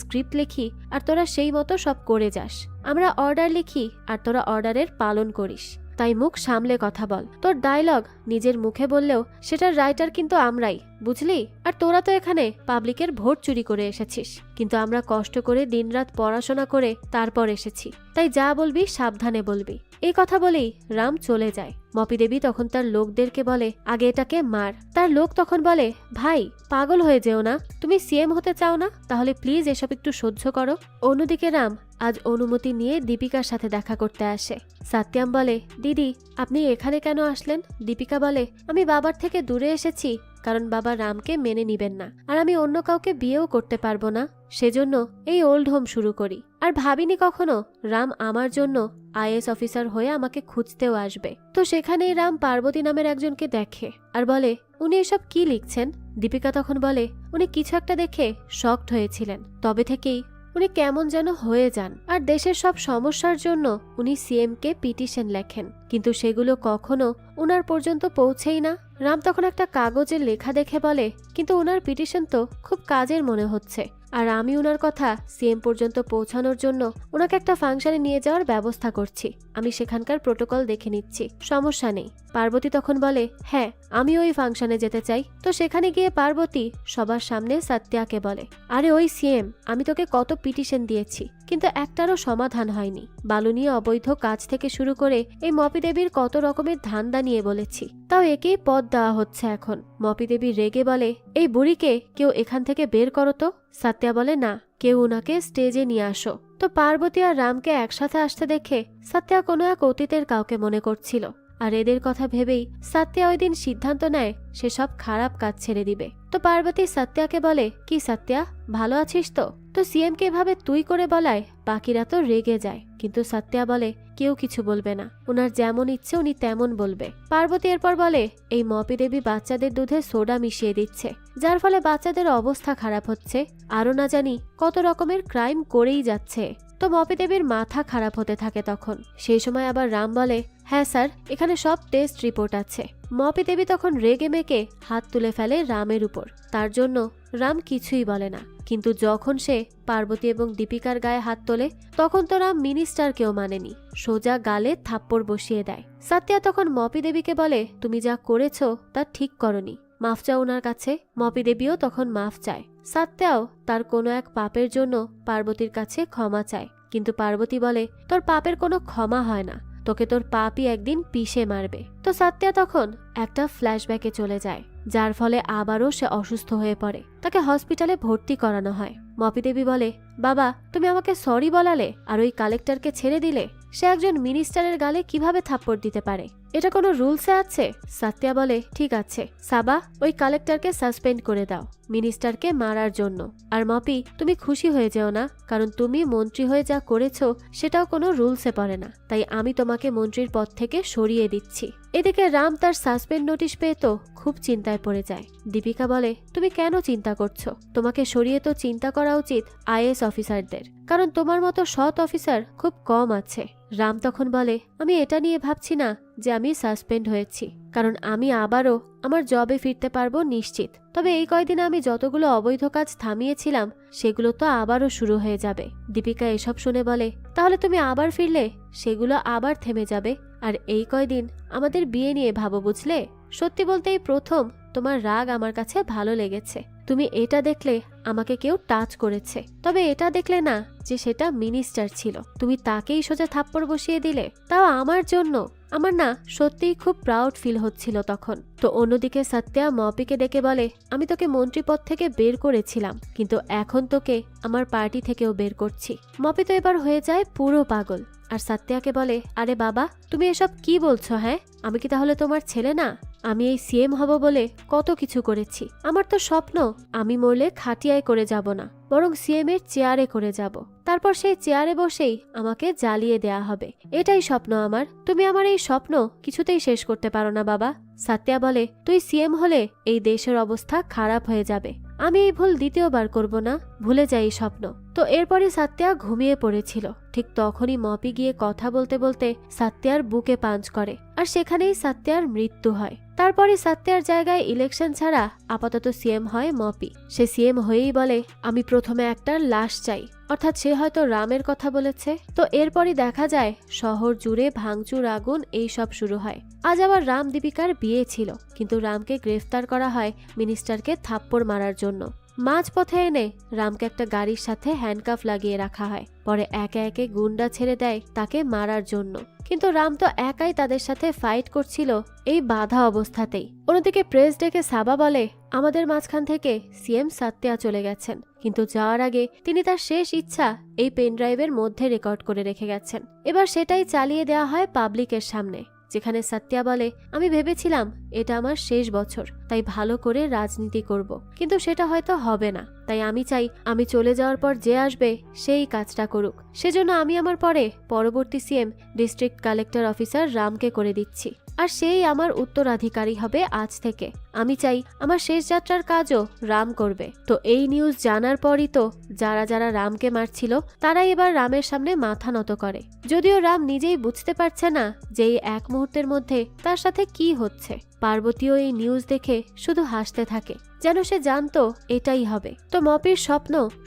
স্ক্রিপ্ট লিখি আর তোরা সেই মতো সব করে যাস। আমরা অর্ডার লিখি আর তোরা অর্ডারের পালন করিস। তাই মুখ সামলে কথা বল। তোর ডায়লগ নিজের মুখে বললেও সেটার রাইটার কিন্তু আমরাই, বুঝলি? আর তোরা তো এখানে পাবলিকের ভোট চুরি করে এসেছিস, কিন্তু আমরা কষ্ট করে দিনরাত পড়াশোনা করে তারপর এসেছি। তাই যা বলবি সাবধানে বলবি। এই কথা বলেই রাম চলে যায়। মপি দেবী তখন তার লোকদেরকে বলে, আগে এটাকে মার। তার লোক তখন বলে, ভাই পাগল হয়ে যেও না, তুমি সিএম হতে চাও না? তাহলে প্লিজ এসব একটু সহ্য করো। অন্যদিকে রাম আজ অনুমতি নিয়ে দীপিকার সাথে দেখা করতে আসে। সাত্যাম বলে, দিদি আপনি এখানে কেন আসলেন? দীপিকা বলে, আমি বাবার থেকে দূরে এসেছি, কারণ বাবা রামকে মেনে নিবেন না, আর আমি অন্য কাউকে বিয়েও করতে পারবো না, সেজন্য এই ওল্ড হোম শুরু করি। আর ভাবিনি কখনো রাম আমার জন্য আইএস অফিসার হয়ে আমাকে খুঁজতেও আসবে। তো সেখানেই রাম পার্বতী নামের একজনকে দেখে আর বলে, উনি এসব কি লিখছেন? দীপিকা তখন বলে, উনি কিছু একটা দেখে শকড হয়েছিলেন, তবে থেকেই উনি কেমন যেন হয়ে যান, আর দেশের সব সমস্যার জন্য উনি সিএম কে পিটিশন লেখেন, কিন্তু সেগুলো কখনো উনার পর্যন্ত পৌঁছেই না। রাম তখন একটা কাগজের লেখা দেখে বলে, কিন্তু উনার পিটিশন তো খুব কাজের মনে হচ্ছে, আর আমি উনার কথা সিএম পর্যন্ত পৌঁছানোর জন্য ওনাকে একটা ফাংশনে নিয়ে যাওয়ার ব্যবস্থা করছি। আমি সেখানকার প্রোটোকল দেখে নিচ্ছি, সমস্যা নেই। পার্বতী তখন বলে, হ্যাঁ আমি ওই ফাংশনে যেতে চাই। তো সেখানে গিয়ে পার্বতী সবার সামনে সত্যাকে বলে, আরে ওই সিএম, আমি তোকে কত পিটিশন দিয়েছি, কিন্তু একটারও সমাধান হয়নি। বালু নিয়ে অবৈধ কাজ থেকে শুরু করে এই মপি দেবীর কত রকমের ধান্দা নিয়ে বলেছি, তাও একেই পদ দেওয়া হচ্ছে এখন। মপি দেবী রেগে বলে, এই বুড়িকে কেউ এখান থেকে বের করো তো। সত্যা বলে, না, কেউ ওনাকে স্টেজে নিয়ে আসো। তো পার্বতী আর রামকে একসাথে আসতে দেখে সত্যা কোনো এক অতীতের কাউকে মনে করছিল, আর এদের কথা ভেবেই সত্যা ওই দিন সিদ্ধান্ত নেয় সে সব খারাপ কাজ ছেড়ে দিবে। তো পার্বতী সত্যাকে বলে, কি সত্যা, ভালো আছিস তো? তো সিএম কে এভাবে তুই করে বলায় বাকিরা তো রেগে যায়, কিন্তু সত্যা বলে, কেউ কিছু বলবে না, ওনার যেমন ইচ্ছে উনি তেমন বলবে। পার্বতী এরপর বলে, এই মপি দেবী বাচ্চাদের দুধে সোডা মিশিয়ে দিচ্ছে, যার ফলে বাচ্চাদের অবস্থা খারাপ হচ্ছে, আরো না জানি কত রকমের ক্রাইম করেই যাচ্ছে। তো মপি দেবীর মাথা খারাপ হতে থাকে তখন। সেই সময় আবার রাম বলে, হ্যাঁ স্যার, এখানে সব টেস্ট রিপোর্ট আছে। মপি দেবী তখন রেগে মেকে হাত তুলে ফেলে রামের উপর। তার জন্য রাম কিছুই বলে না, কিন্তু যখন সে পার্বতী এবং দীপিকার গায়ে হাত তোলে তখন তো রাম মিনিস্টারকেও মানেনি, সোজা গালে থাপ্পড় বসিয়ে দেয়। সত্যা তখন মপি দেবীকে বলে, তুমি যা করেছো তা ঠিক করনি, মাফ চাও ওনার কাছে। মপি দেবীও তখন মাফ চায়। সত্যাও তার কোনো এক পাপের জন্য পার্বতীর কাছে ক্ষমা চায়, কিন্তু পার্বতী বলে, তোর পাপের কোনো ক্ষমা হয় না, তোকে তোর পাপই একদিন পিষে মারবে। তো সত্যা তখন একটা ফ্ল্যাশব্যাকে চলে যায়, যার ফলে আবারও সে অসুস্থ হয়ে পড়ে। তাকে হসপিটালে ভর্তি করানো হয়। মপি দেবী বলে, বাবা তুমি আমাকে সরি বলালে আর ওই কালেক্টরকে ছেড়ে দিলে, সে একজন মিনিস্টারের গালে কিভাবে থাপ্পড় দিতে পারে? এটা কোনো রুলসে আছে? সত্যা বলে, ঠিক আছে সাবা, ওই কালেক্টরকে সাসপেন্ড করে দাও মিনিস্টারকে মারার জন্য। আর মপি তুমি খুশি হয়ে যেও না, কারণ তুমি মন্ত্রী হয়ে যা করেছো সেটাও কোনো রুলসে পড়ে না, তাই আমি তোমাকে মন্ত্রীর পদ থেকে সরিয়ে দিচ্ছি। এদিকে রাম তার সাসপেন্ড নোটিশ পেয়ে তো খুব চিন্তায় পড়ে যায়। দীপিকা বলে, তুমি কেন চিন্তা করছো? তোমাকে সরিয়ে তো চিন্তা করা উচিত আইএস অফিসারদের, কারণ তোমার মতো সৎ অফিসার খুব কম আছে। রাম তখন বলে, আমি এটা নিয়ে ভাবছি না যে আমি সাসপেন্ড হয়েছি, কারণ আমি আবারও আমার জবে ফিরতে পারবো নিশ্চিত। তবে এই কয়দিনে আমি যতগুলো অবৈধ কাজ থামিয়েছিলাম সেগুলো তো আবারও শুরু হয়ে যাবে। দীপিকা এসব শুনে বলে, তাহলে তুমি আবার ফিরলে সেগুলো আবার থেমে যাবে, আর এই কয়দিন আমাদের বিয়ে নিয়ে ভাবো, বুঝলে? সত্যি বলতে এই প্রথম তোমার রাগ আমার কাছে ভালো লেগেছে। তুমি এটা দেখলে আমাকে কেউ টাচ করেছে, তবে এটা দেখলে না যে সেটা মিনিস্টার ছিল, তুমি তাকেই সোজা থাপ্পড় বসিয়ে দিলে, তাও আমার জন্য। আমার না সত্যিই খুব প্রাউড ফিল হচ্ছিল তখন। তো অন্যদিকে সত্যা মপিকে ডেকে বলে, আমি তোকে মন্ত্রী পদ থেকে বের করেছিলাম, কিন্তু এখন তোকে আমার পার্টি থেকেও বের করছি। মপি তো এবার হয়ে যায় পুরো পাগল, আর সত্যাকে বলে, আরে বাবা তুমি এসব কি বলছো? হ্যাঁ, আমি কি তাহলে তোমার ছেলে না? আমি এই সিএম হব বলে কত কিছু করেছি। আমার তো স্বপ্ন আমি মরলে খাটিয়ায় করে যাব না, বরং সিএম এর চেয়ারে করে যাব। তারপর সেই চেয়ারে বসেই আমাকে জ্বালিয়ে দেয়া হবে। এটাই স্বপ্ন আমার। তুমি আমার এই স্বপ্ন কিছুতেই শেষ করতে পারো না বাবা। সত্যা বলে, তুই সিএম হলে এই দেশের অবস্থা খারাপ হয়ে যাবে। আমি এই ভুল দ্বিতীয়বার করব না, ভুলে যাই এই স্বপ্ন। তো এরপরে সত্যা ঘুমিয়ে পড়েছিল। ঠিক তখনই মপি গিয়ে কথা বলতে বলতে সত্যার বুকে পাঞ্চ করে, আর সেখানেই সত্যার মৃত্যু হয়। তারপরে সত্যার জায়গায় ইলেকশন ছাড়া আপাতত সিএম হয় মপি। সে সিএম হয়েই বলে, আমি প্রথমে একটা লাশ চাই, অর্থাৎ সে হয়তো রামের কথা বলেছে। তো এরপরই দেখা যায় শহর জুড়ে ভাঙচুর, আগুন এই সব শুরু হয়। আজ আবার রাম দীপিকার বিয়ে ছিল, কিন্তু রামকে গ্রেফতার করা হয় মিনিস্টারকে থাপ্পড় মারার জন্য। মাঝপথে এনে রামকে একটা গাড়ির সাথে হ্যান্ডকাফ লাগিয়ে রাখা হয়। পরে একে একে গুন্ডা ছেড়ে দেয় তাকে মারার জন্য, কিন্তু রাম তো একাই তাদের সাথে ফাইট করছিল এই বাধা অবস্থাতেই। অন্যদিকে প্রেস ডেকে সাবা বলে, আমাদের মাঝখান থেকে সিএম সত্যা চলে গেছেন, কিন্তু যাওয়ার আগে তিনি তার শেষ ইচ্ছা এই পেন ড্রাইভের মধ্যে রেকর্ড করে রেখে গেছেন। এবার সেটাই চালিয়ে দেওয়া হয় পাবলিকের সামনে, যেখানে সত্যা বলে, আমি ভেবেছিলাম এটা আমার শেষ বছর, তাই ভালো করে রাজনীতি করব, কিন্তু সেটা হয়তো হবে না। তাই আমি চাই আমি চলে যাওয়ার পর যে আসবে সেই কাজটা করুক। সেজন্য আমি আমার পরবর্তী সিএম ডিস্ট্রিক্ট কালেক্টর অফিসার রামকে করে দিচ্ছি, আর সেই আমার উত্তরাধিকারী হবে আজ থেকে। আমি চাই আমার শেষ যাত্রার কাজও রাম করবে। তো এই নিউজ জানার পরই তো যারা যারা রামকে মারছিল তারাই এবার রামের সামনে মাথা নত করে, যদিও রাম নিজেই বুঝতে পারছে না যে এই এক মুহূর্তের মধ্যে তার সাথে কি হচ্ছে। পার্বতীও এই নিউজ দেখে শুধু হাসতে থাকে, যেন সে জানতো এটাই হবে। তো মপির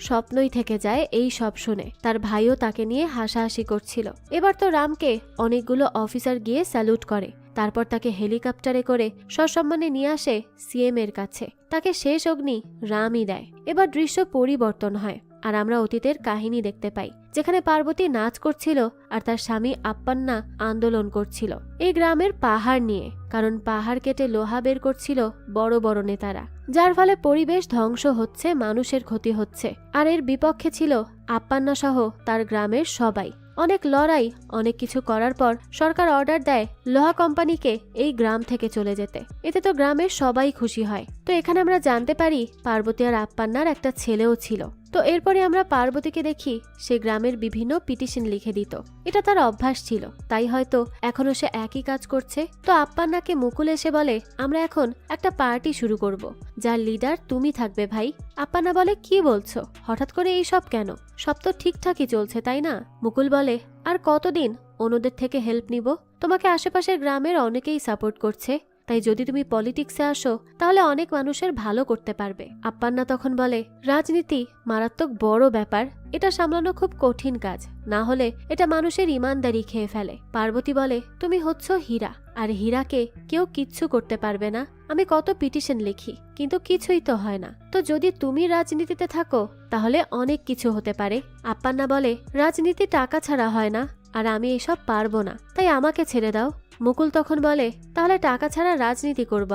স্বপ্নই থেকে যায় এই সব শুনে। তার ভাইও তাকে নিয়ে হাসাহাসি করছিল। এবার তো রামকে অনেকগুলো অফিসার গিয়ে স্যালুট করে, তারপর তাকে হেলিকপ্টারে করে সসম্মানে নিয়ে আসে সিএম এর কাছে। তাকে শেষ অগ্নি রামই দেয়। এবার দৃশ্য পরিবর্তন হয়, আর আমরা অতীতের কাহিনী দেখতে পাই, যেখানে পার্বতী নাচ করছিল আর তার স্বামী আপ্পান্না আন্দোলন করছিল এই গ্রামের পাহাড় নিয়ে, কারণ পাহাড় কেটে লোহা বের করছিল বড় বড় নেতারা, যার ফলে পরিবেশ ধ্বংস হচ্ছে, মানুষের ক্ষতি হচ্ছে। আর এর বিপক্ষে ছিল আপ্পান্না সহ তার গ্রামের সবাই। অনেক লড়াই, অনেক কিছু করার পর সরকার অর্ডার দেয় লোহা কোম্পানিকে এই গ্রাম থেকে চলে যেতে। এতে তো গ্রামের সবাই খুশি হয়। তো এখানে আমরা জানতে পারি পার্বতী আর আপ্পান্নার একটা ছেলেও ছিল। তো এরপরে আমরা পার্বতীকে দেখি সে গ্রামের বিভিন্ন পিটিশন লিখে দিত। এটা তার অভ্যাস ছিল, তাই হয়তো এখনো সে একই কাজ করছে। তো আপ্পান্নাকে মুকুল এসে বলে, আমরা এখন একটা পার্টি শুরু করব, যার লিডার তুমি থাকবে ভাই। আপ্পান্না বলে, কি বলছো, হঠাৎ করে এই সব কেন? সব তো ঠিকঠাকই চলছে তাই না? মুকুল বলে, আর কতদিন অন্যদের থেকে হেল্প নিব? তোমাকে আশেপাশের গ্রামের অনেকেই সাপোর্ট করছে, তাই যদি তুমি পলিটিক্সে আসো তাহলে অনেক মানুষের ভালো করতে পারবে। আপ্পান্না তখন বলে, রাজনীতি মারাত্মক বড় ব্যাপার, এটা সামলানো খুব কঠিন কাজ, না হলে এটা মানুষের ইমানদারি খেয়ে ফেলে। পার্বতী বলে, তুমি হচ্ছ হীরা, আর হীরাকে কেউ কিচ্ছু করতে পারবে না। আমি কত পিটিশন লিখি, কিন্তু কিছুই তো হয় না। তো যদি তুমি রাজনীতিতে থাকো তাহলে অনেক কিছু হতে পারে। আপ্পান্না বলে, রাজনীতি টাকা ছাড়া হয় না, আর আমি এসব পারবো না, তাই আমাকে ছেড়ে দাও। মুকুল তখন বলে, তাহলে টাকা ছাড়া রাজনীতি করব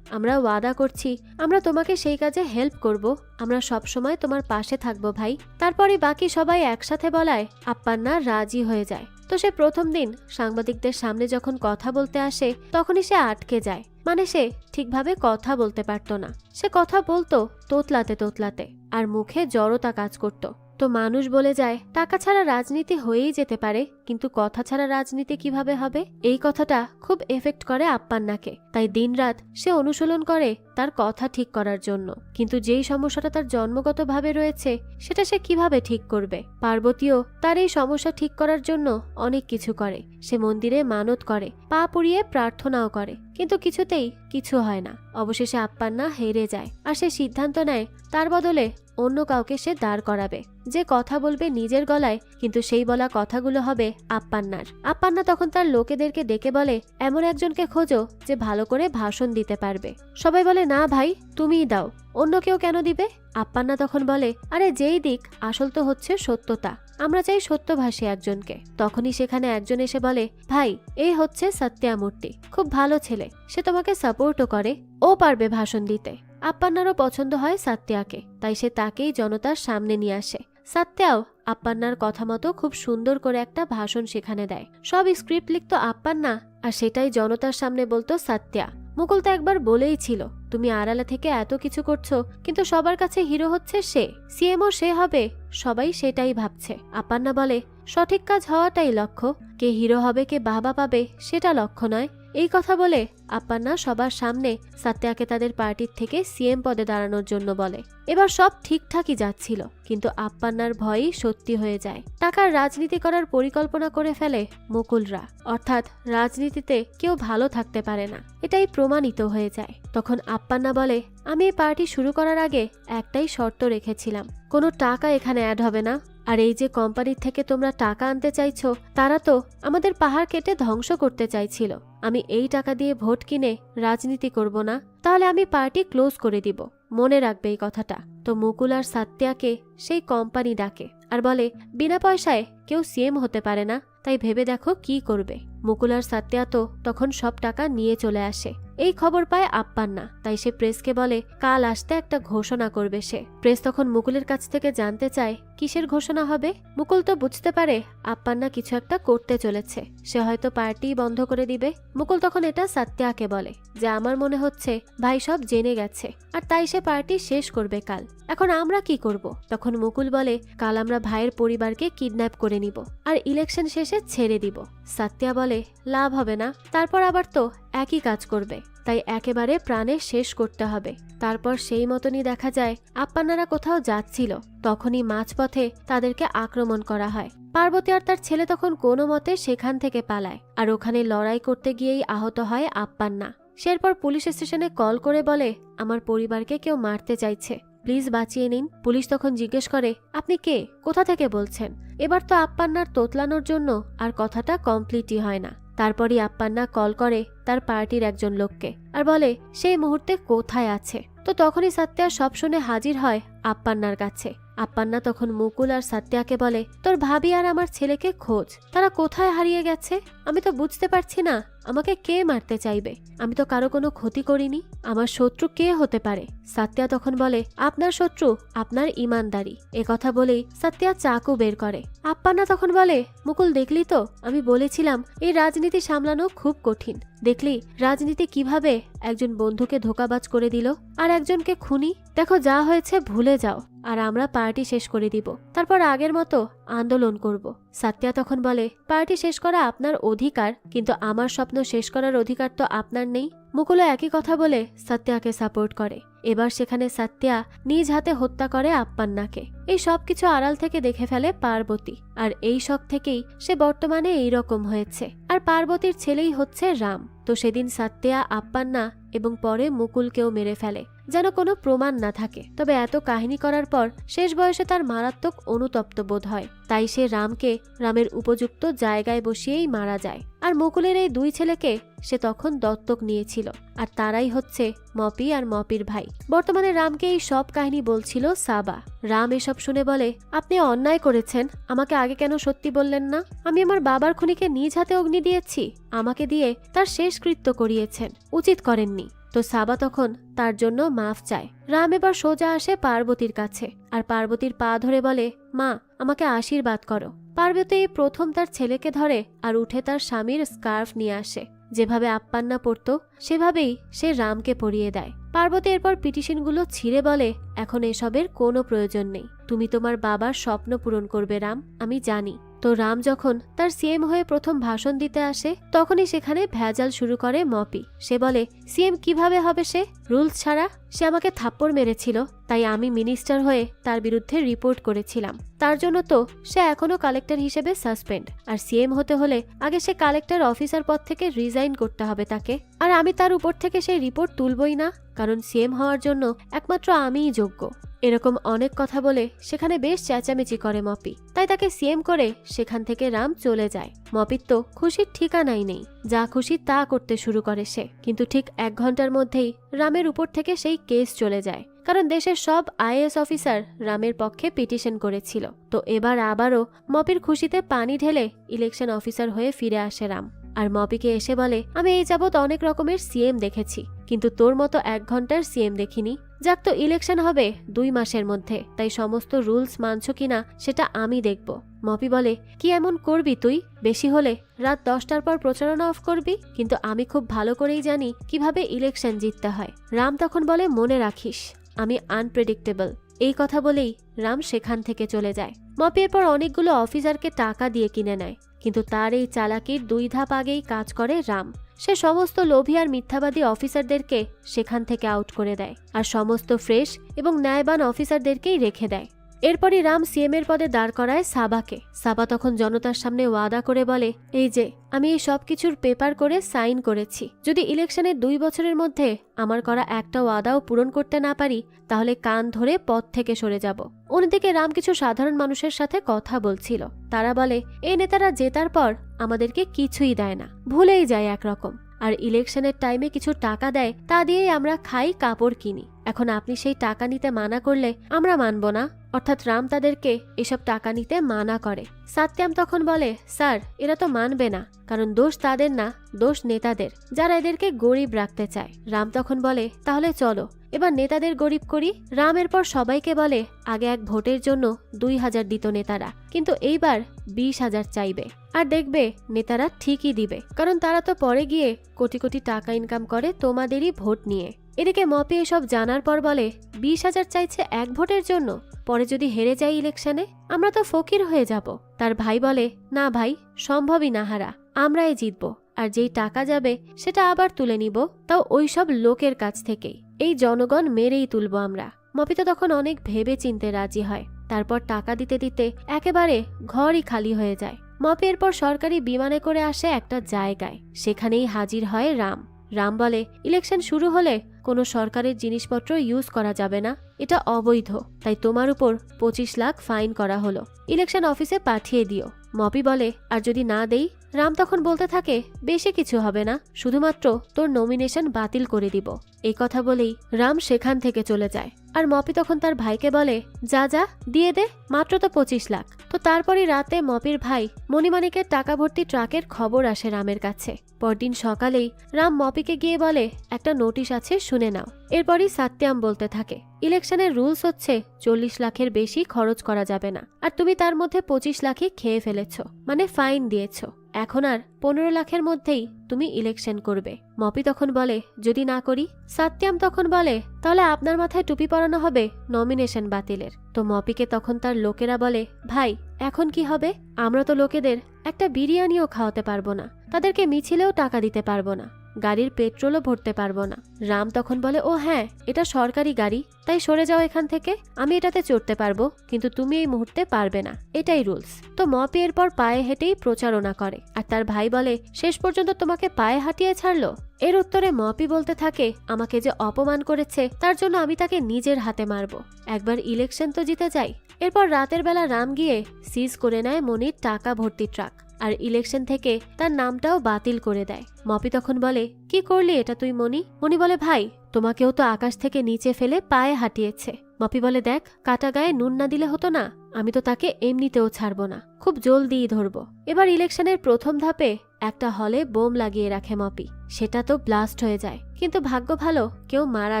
আমরা ওয়াদা করছি আমরা তোমাকে সেই কাজে হেল্প করব, আমরা সব সময় তোমার পাশে থাকবো ভাই। তারপরে বাকি সবাই একসাথে বলায় আপ্পান্না রাজি হয়ে যায়। তো সে প্রথম দিন সাংবাদিকদের সামনে যখন কথা বলতে আসে তখনই সে আটকে যায়, মানে সে ঠিকভাবে কথা বলতে পারতো না। সে কথা বলতো তোতলাতে তোতলাতে, আর মুখে জড়তা কাজ করত। তো মানুষ বলে যায় টাকা ছাড়া রাজনীতি হয়েই যেতে পারে, কিন্তু কথা ছাড়া রাজনীতি কিভাবে হবে? এই কথাটা খুব এফেক্ট করে আপ্পান্নাকে, তাই দিনরাত সে অনুশীলন করে তার কথা ঠিক করার জন্য। কিন্তু যেই সমস্যাটা তার জন্মগতভাবে রয়েছে সেটা সে কিভাবে ঠিক করবে? পার্বতীও তার এই সমস্যা ঠিক করার জন্য অনেক কিছু করে। সে মন্দিরে মানত করে, পা পুড়িয়ে প্রার্থনাও করে, কিন্তু কিছুতেই কিছু হয় না। অবশেষে আপ্পান্না হেরে যায়, আর সে সিদ্ধান্ত নেয় তার বদলে অন্য কাউকে সে দাঁড় করাবে, যে কথা বলবে নিজের গলায়, কিন্তু সেই বলা কথাগুলো হবে আপ্পান্নার। আপ্পান্না তখন তার লোকেদেরকে ডেকে বলে, এমন একজনকে খোঁজো যে ভালো করে ভাষণ দিতে পারবে। সবাই বলে, না ভাই তুমিই দাও, অন্য কেউ কেন দিবে? আপ্পান্না তখন বলে, আরে যেই দিক, আসল তো হচ্ছে সত্যতা। আমরা চাই সত্যভাষী একজনকে। তখনই সেখানে একজন এসে বলে, ভাই এই হচ্ছে সত্যামূর্তি, খুব ভালো ছেলে, সে তোমাকে সাপোর্টও করে, ও পারবে ভাষণ দিতে। আপ্পান্নারও পছন্দ হয় সাত্যাকে, তাই সে তাকেই জনতার সামনে নিয়ে আসে। সাত্যাও আপ্পান্নার কথা মতো খুব সুন্দর করে একটা ভাষণ সেখানে দেয়। সব স্ক্রিপ্ট লিখত আপ্পান্না, আর সেটাই জনতার সামনে বলতো সাত্যা। মুকুল তো একবার বলেই ছিল, তুমি আড়ালে থেকে এত কিছু করছো, কিন্তু সবার কাছে হিরো হচ্ছে সে, সিএমও সে হবে, সবাই সেটাই ভাবছে। আপ্পান্না বলে, সঠিক কাজ হওয়াটাই লক্ষ্য, কে হিরো হবে কে বাহবা পাবে সেটা লক্ষ্য নয়। এই কথা বলে আপ্পান্না সবার সামনে সাত্যাকে তাদের পার্টির থেকে সিএম পদে দাঁড়ানোর জন্য বলে। এবার সব ঠিকঠাকই যাচ্ছিল, কিন্তু আপ্পান্নার ভয়ই সত্যি হয়ে যায়। টাকার রাজনীতি করার পরিকল্পনা করে ফেলে মুকুলরা, অর্থাৎ রাজনীতিতে কেউ ভালো থাকতে পারে না, এটাই প্রমাণিত হয়ে যায়। তখন আপ্পান্না বলে, আমি এই পার্টি শুরু করার আগে একটাই শর্ত রেখেছিলাম, কোনো টাকা এখানে অ্যাড হবে না। আর এই যে কোম্পানির থেকে তোমরা টাকা আনতে চাইছো, তারা তো আমাদের পাহাড় কেটে ধ্বংস করতে চাইছিল। আমি এই টাকা দিয়ে ভোট কিনে রাজনীতি করব না, তাহলে আমি পার্টি ক্লোজ করে দিব, মনে রাখবে এই কথাটা। তো মুকুল আর সাত্যাকে সেই কোম্পানি ডাকে আর বলে, বিনা পয়সায় কেউ সিএম হতে পারে না, তাই ভেবে দেখো কি করবে। মুকুল আর সাত্যা তো তখন সব টাকা নিয়ে চলে আসে। এই খবর পায় আপ্পান্না, তাই সে প্রেসকে বলে কাল আসতে একটা ঘোষণা করবে সে। প্রেস তখন মুকুলের কাছ থেকে জানতে চায় কিসের ঘোষণা হবে। মুকুল তো বুঝতে পারে আপ্পান্না কিছু একটা করতে চলেছে, সে হয়তো পার্টি বন্ধ করে দিবে। মুকুল তখন এটা সাত্যাকে বলে যে আমার মনে হচ্ছে ভাই সব জেনে গেছে, আর তাই সে পার্টি শেষ করবে কাল। এখন আমরা কি করব? তখন মুকুল বলে, কাল আমরা ভাইয়ের পরিবারকে কিডন্যাপ করে নিব আর ইলেকশন শেষে ছেড়ে দিব। সাত্যা বলে, লাভ হবে না, তারপর আবার তো একই কাজ করবে, তাই একেবারে প্রাণে শেষ করতে হবে। তারপর সেই মতনই দেখা যায় আপ্পান্নারা কোথাও যাচ্ছিল, তখনই মাঝপথে তাদেরকে আক্রমণ করা হয়। পার্বতী আর তার ছেলে তখন কোনো মতে সেখান থেকে পালায়, আর ওখানে লড়াই করতে গিয়েই আহত হয় আপ্পান্না। সে এরপর পুলিশ স্টেশনে কল করে বলে, আমার পরিবারকে কেউ মারতে চাইছে, প্লিজ বাঁচিয়ে নিন। পুলিশ তখন জিজ্ঞেস করে, আপনি কে, কোথা থেকে বলছেন? এবার তো আপ্পান্নার তোতলানোর জন্য আর কথাটা কমপ্লিটই হয় না। তারপরই আপ্পান্না কল করে তার পার্টির একজন লোককে আর বলে সেই মুহূর্তে কোথায় আছে। তো তখনই সাত্যা সব শুনে হাজির হয় আপ্পান্নার কাছে। আপ্পান্না তখন মুকুল আর সাত্যাকে বলে, তোর ভাবি আর আমার ছেলেকে খোঁজ, তারা কোথায় হারিয়ে গেছে, আমি তো বুঝতে পারছি না আমাকে কে মারতে চাইবে, আমি তো কারো কোনো ক্ষতি করিনি, আমার শত্রু কে হতে পারে? সাত্যা তখন বলে, আপনার শত্রু আপনার ইমানদারি। কথা বলেই সাত্যা চাকু বের করে। আপ্পান্না তখন বলে, মুকুল দেখলি তো, আমি বলেছিলাম এই রাজনীতি সামলানো খুব কঠিন, দেখলি রাজনীতি কিভাবে একজন বন্ধুকে ধোকাবাজ করে দিল আর একজনকে খুনি, দেখো যা হয়েছে ভুলে যাও, আর আমরা পার্টি শেষ করে দিব, তারপর আগের মতো আন্দোলন করব। সাত্যা তখন বলে, পার্টি শেষ করা আপনার অধিকার, কিন্তু আমার স্বপ্ন শেষ করার অধিকার তো আপনার নেই। মুকুলও একই কথা বলে সাত্যাকে সাপোর্ট করে। এবার সেখানে সাত্যা নিজ হাতে হত্যা করে আপ্পান্নাকে। এই সব কিছু আড়াল থেকে দেখে ফেলে পার্বতী, আর এই শখ থেকেই সে বর্তমানে এই রকম হয়েছে। আর পার্বতীর ছেলেই হচ্ছে রাম। তো সেদিন সাত্যা আপ্পান্না এবং পরে মুকুলকেও মেরে ফেলে, যেন কোনো প্রমাণ না থাকে। তবে এত কাহিনী করার পর শেষ বয়সে তার মারাত্মক অনুতপ্ত বোধ হয়, তাই সে রামকে রামের উপযুক্ত জায়গায় বসিয়েই মারা যায়। আর মুকুলের এই দুই ছেলেকে সে তখন দত্তক নিয়েছিল, আর তারাই হচ্ছে মপি আর মপির ভাই। বর্তমানে রামকে এই সব কাহিনী বলছিল সাবা। রাম এসব শুনে বলে, আপনি অন্যায় করেছেন, আমাকে আগে কেন সত্যি বললেন না? আমি আমার বাবার খুনিকে নিজ হাতে অগ্নি দিয়েছি, আমাকে দিয়ে তার শেষ কৃত্য করিয়েছেন, উচিত করেননি। তো সাবা তখন তার জন্য মাফ চায়। রাম এবার সোজা আসে পার্বতীর কাছে, আর পার্বতীর পা ধরে বলে, মা আমাকে আশীর্বাদ করো। পার্বতী প্রথম তার ছেলেকে ধরে আর উঠে তার স্বামীর স্কার্ফ নিয়ে আসে, যেভাবে আপ্পান্না পরত সেভাবেই সে রামকে পরিয়ে দেয়। পার্বতী এরপর পিটিশনগুলো ছিঁড়ে বলে, এখন এসবের কোনো প্রয়োজন নেই, তুমি তোমার বাবার স্বপ্ন পূরণ করবে রাম, আমি জানি। তো রাম যখন তার সিএম হয়ে প্রথম ভাষণ দিতে আসে, তখনই সেখানে ভেজাল শুরু করে মপি। সে বলে, সিএম কিভাবে হবে সে, রুলস ছাড়া? সে আমাকে থাপ্পড় মেরেছিল, তাই আমি মিনিস্টার হয়ে তার বিরুদ্ধে রিপোর্ট করেছিলাম, তার জন্য তো সে এখনো কালেক্টর হিসেবে সাসপেন্ড। আর সিএম হতে হলে আগে সে কালেক্টর অফিসার পদ থেকে রিজাইন করতে হবে তাকে, আর আমি তার উপর থেকে সেই রিপোর্ট তুলবই না, কারণ সিএম হওয়ার জন্য একমাত্র আমিই যোগ্য। এরকম অনেক কথা বলে সেখানে বেশ চেঁচামেচি করে মপি, তাই তাকে সিএম করে সেখান থেকে রাম চলে যায়। মপির তো খুশির ঠিকানাই নেই, যা খুশি তা করতে শুরু করে সে। কিন্তু ঠিক 1 ঘন্টার মধ্যেই রামের উপর থেকে সেই কেস চলে যায়, কারণ দেশের সব আইএএস অফিসার রামের পক্ষে পিটিশন করেছিল। তো এবার আবারও মপির খুশিতে পানি ঢেলে ইলেকশন অফিসার হয়ে ফিরে আসে রাম। আর মপিকে এসে বলে, আমি এই যাবৎ অনেক রকমের সিএম দেখেছি, কিন্তু তোর মতো 1 ঘন্টার সিএম দেখিনি। যাক, তো ইলেকশন হবে 2 মাসের মধ্যে, তাই সমস্ত রুলস মানছ কিনা সেটা আমি দেখব। মপি বলে, কি এমন করবি তুই? বেশি হলে রাত 10টার পর প্রচারণা অফ করবি, কিন্তু আমি খুব ভালো করেই জানি কিভাবে ইলেকশন জিততে হয়। রাম তখন বলে, মনে রাখিস আমি আনপ্রেডিক্টেবল। এই কথা বলেই রাম সেখান থেকে চলে যায়। মপি এরপর অনেকগুলো অফিসারকে টাকা দিয়ে কিনে নেয়, কিন্তু তার এই চালাকির 2 ধাপ আগেই কাজ করে রাম। সে সমস্ত লোভী আর মিথ্যাবাদী অফিসারদেরকে সেখান থেকে আউট করে দেয়, আর সমস্ত ফ্রেশ এবং ন্যায়বান অফিসারদেরকেই রেখে দেয়। এরপরই রাম সিএম এর পদে দাঁড় করায় সাবাকে। সাবা তখন জনতার সামনে ওয়াদা করে বলে, এই যে আমি এই সব কিছুর পেপার করে সাইন করেছি, যদি ইলেকশনের 2 বছরের মধ্যে আমার করা একটা ওয়াদাও পূরণ করতে না পারি তাহলে কান ধরে পদ থেকে সরে যাব। অন্যদিকে রাম কিছু সাধারণ মানুষের সাথে কথা বলছিল। তারা বলে, এই নেতারা জেতার পর আমাদেরকে কিছুই দেয় না, ভুলেই যায় একরকম, আর ইলেকশনের টাইমে কিছু টাকা দেয়, তা দিয়েই আমরা খাই, কাপড় কিনি। এখন আপনি সেই টাকা নিতে মানা করলে আমরা মানব না। অর্থাৎ রাম তাদেরকে এসব টাকা নিতে মানা করে। সাত্যম তখন বলে, স্যার এরা তো মানবে না, কারণ দোষ তাদের না, দোষ নেতাদের, যারা এদেরকে গরিব রাখতে চায়। রাম তখন বলে, তাহলে চলো এবার নেতাদের গরিব করি। রামের পর সবাইকে বলে, আগে 1 ভোটের জন্য 2000 দিত নেতারা, কিন্তু এইবার 20,000 চাইবে, আর দেখবে নেতারা ঠিকই দিবে, কারণ তারা তো পরে গিয়ে কোটি কোটি টাকা ইনকাম করে তোমাদেরই ভোট নিয়ে। এদিকে মপি এসব জানার পর বলে, 20,000 চাইছে 1 ভোটের জন্য, পরে যদি হেরে যাই ইলেকশনে আমরা তো ফকির হয়ে যাব। তার ভাই বলে, না ভাই, সম্ভবই না হারা, আমরাই জিতব, আর যেই টাকা যাবে সেটা আবার তুলে নিব, তাও ওই সব লোকের কাছ থেকেই। এই জনগণ মেরেই তুলব আমরা। মপি তো তখন অনেক ভেবে চিনতে রাজি হয়। তারপর টাকা দিতে দিতে একেবারে ঘরই খালি হয়ে যায়। মপি এরপর সরকারি বিমানে করে আসে একটা জায়গায়, সেখানেই হাজির হয় রাম। রাম বলে, ইলেকশন শুরু হলে কোনো সরকারের জিনিসপত্র ইউজ করা যাবে না, এটা অবৈধ, তাই তোমার উপর 25 লাখ ফাইন করা হলো, ইলেকশন অফিসে পাঠিয়ে দিও। মপি বলে, আর যদি না দেই? রাম তখন বলতে থাকে, বেশি কিছু হবে না, শুধুমাত্র তোর নমিনেশন বাতিল করে দিব। এই কথা বলেই রাম সেখান থেকে চলে যায়। আর মপি তখন তার ভাইকে বলে, যা যা দিয়ে দে, মাত্র তো 25 লাখ। তো তারপরই রাতে মপির ভাই মণিমাণিকের টাকা ভর্তি ট্রাকের খবর আসে রামের কাছে। পরদিন সকালেই রাম মপিকে গিয়ে বলে, একটা নোটিশ আছে, শুনে নাও। এরপরই সাত্যম বলতে থাকে, ইলেকশনের রুলস হচ্ছে 40 লাখের বেশি খরচ করা যাবে না, আর তুমি তার মধ্যে 25 লাখই খেয়ে ফেলেছ, মানে ফাইন দিয়েছ। এখন আর 15 লাখের মধ্যেই তুমি ইলেকশন করবে। মপি তখন বলে, যদি না করি? সাত্যম তখন বলে, তাহলে আপনার মাথায় টুপি পরানো হবে নমিনেশন বাতিলের। তো মপিকে তখন তার লোকেরা বলে, ভাই এখন কি হবে? আমরা তো লোকেদের একটা বিরিয়ানিও খাওয়াতে পারবো না, তাদেরকে মিছিলেও টাকা দিতে পারবো না, গাড়ির পেট্রোলও ভরতে পারবো না। রাম তখন বলে, ও হ্যাঁ, এটা সরকারি গাড়ি, তাই সরে যাও এখান থেকে, আমি এটাতে চড়তে পারবো, কিন্তু তুমি এই মুহূর্তে পারবে না, এটাই রুলস। তো মপি এরপর পায়ে হেঁটেই প্রচারণা করে, আর তার ভাই বলে, শেষ পর্যন্ত তোমাকে পায়ে হাঁটিয়ে ছাড়লো? এর উত্তরে মপি বলতে থাকে, আমাকে যে অপমান করেছে তার জন্য আমি তাকে নিজের হাতে মারবো, একবার ইলেকশন তো জিতে যাই। এরপর রাতের বেলা রাম গিয়ে সিজ করে নেয় মনির টাকা ভর্তি ট্রাক, আর ইলেকশন থেকে তার নামটাও বাতিল করে দেয়। মপি তখন বলে, কি করলি এটা তুই মনি? মনি বলে, ভাই তোমাকেও তো আকাশ থেকে নিচে ফেলে পায়ে হাঁটিয়েছে। মপি বলে, দেখ, কাটা গায়ে নুন না দিলে হতো না, আমি তো তাকে এমনিতেও ছাড়বো না, খুব জলদিই ধরবো। এবার ইলেকশনের প্রথম ধাপে একটা হলে বোম লাগিয়ে রাখে মপি, সেটা তো ব্লাস্ট হয়ে যায়, কিন্তু ভাগ্য ভালো কেউ মারা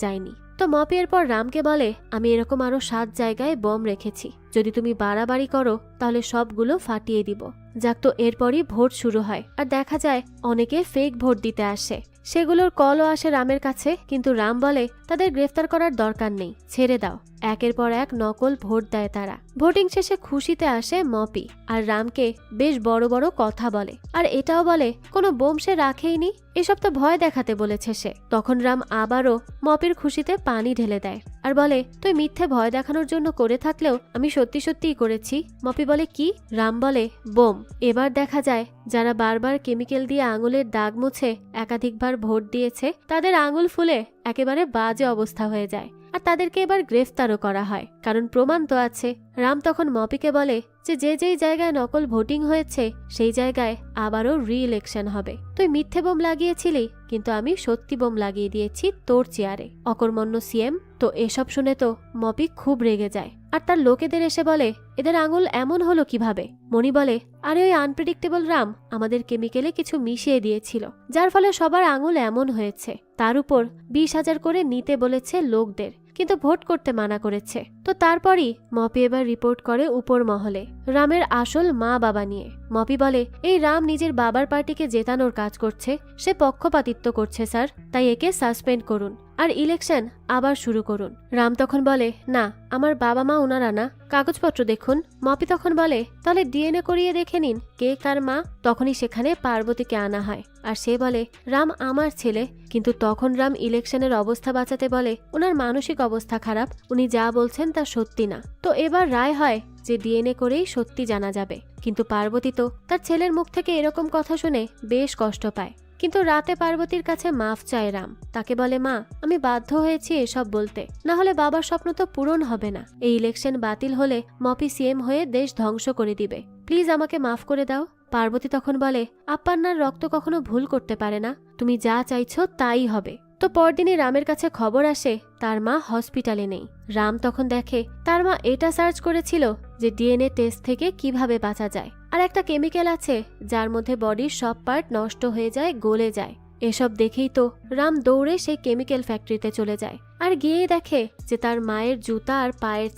যায়নি। তো মপি এরপর রামকে বলে, আমি এরকম আরো 7 জায়গায় বোম রেখেছি, যদি তুমি বাড়াবাড়ি করো তাহলে সবগুলো ফাটিয়ে দিব। যাক, তো এরপরই ভোট শুরু হয়, আর দেখা যায় অনেকে ফেক ভোট দিতে আসে, সেগুলোর কলও আসে রামের কাছে, কিন্তু রাম বলে তাদের গ্রেফতার করার দরকার নেই, ছেড়ে দাও। একের পর এক নকল ভোট দেয় তারা। ভোটিং শেষে খুশিতে আসে মপি, আর রামকে বেশ বড় বড় কথা বলে, আর এটাও বলে কোনো বোম সে রাখেইনি, এসব তো ভয় দেখাতে বলেছে সে। তখন রাম আবারও মপির খুশিতে পানি ঢেলে দেয়, আর বলে, তুই মিথ্যে ভয় দেখানোর জন্য করে থাকলেও আমি সত্যি সত্যিই করেছি। মপি বলে, কি? রাম বলে, বোম। এবার দেখা যায় যারা বারবার কেমিক্যাল দিয়ে আঙুলের দাগ মুছে একাধিকবার ভোট দিয়েছে তাদের আঙুল ফুলে একেবারে বাজে অবস্থা হয়ে যায়, আর তাদেরকে এবার গ্রেফতারও করা হয়, কারণ প্রমাণ তো আছে। রাম তখন মপিকে বলে, যে যেই জায়গায় নকল ভোটিং হয়েছে সেই জায়গায় আবারও রি-ইলেকশন হবে। তুই মিথ্যে বোম লাগিয়েছিলি, কিন্তু আমি সত্যি বোম লাগিয়ে দিয়েছি তোর চেয়ারে, অকর্মণ্য সিএম। তো এসব শুনে তো মপি খুব রেগে যায় আর তার লোকেদের এসে বলে, এদের আঙুল এমন হলো কিভাবে? মণি বলে, আরে ওই আনপ্রেডিক্টেবল রাম আমাদের কেমিক্যালে কিছু মিশিয়ে দিয়েছিল, যার ফলে সবার আঙুল এমন হয়েছে। তার উপর 20,000 করে নিতে বলেছে লোকদের, কিন্তু ভোট করতে মানা করেছে। তো তারপরই মপি এবার রিপোর্ট করে উপর মহলে রামের আসল মা বাবা নিয়ে। মপি বলে, এই রাম নিজের বাবার পার্টিকে জেতানোর কাজ করছে, সে পক্ষপাতিত্ব করছে স্যার, তাই একে সাসপেন্ড করুন আর ইলেকশন আবার শুরু করুন। রাম তখন বলে, না, আমার বাবা মা ওনারা না, কাগজপত্র দেখুন। মপি তখন বলে, তাহলে ডিএনএ করিয়ে দেখে নিন কে কার মা। তখনই সেখানে পার্বতীকে আনা হয় আর সে বলে, রাম আমার ছেলে। কিন্তু তখন রাম ইলেকশনের অবস্থা বাঁচাতে বলে, ওনার মানসিক অবস্থা খারাপ, উনি যা বলছেন তা সত্যি না। তো এবার রায় হয় যে ডিএনএ করেই সত্যি জানা যাবে। কিন্তু পার্বতী তো তার ছেলের মুখ থেকে এরকম কথা শুনে বেশ কষ্ট পায়। কিন্তু রাতে পার্বতীর কাছে মাফ চায় রাম। তাকে বলে, মা, আমি বাধ্য হয়েছি এসব বলতে, না হলে বাবার স্বপ্ন তো পূরণ হবে না। এই ইলেকশন বাতিল হলে মপি সিএম হয়ে দেশ ধ্বংস করে দিবে, প্লিজ আমাকে মাফ করে দাও। পার্বতী তখন বলে, আপ্পান্নার রক্ত কখনো ভুল করতে পারে না, তুমি যা চাইছো তাই হবে। তো পরদিনই রামের কাছে খবর আসে তার মা হসপিটালে নেই। রাম তখন দেখে তার মা এটা সার্চ করেছিল যে ডিএনএ টেস্ট থেকে কিভাবে বাঁচা যায়, আর একটা কেমিক্যাল আছে যার মধ্যে বডির সব পার্ট নষ্ট হয়ে যায়, গলে যায়। এসব দেখেই তো রাম দৌড়ে সেই কেমিক্যাল ফ্যাক্টরিতে চলে যায় আর গিয়ে দেখে যে তার মায়ের জুতা আর পায়ের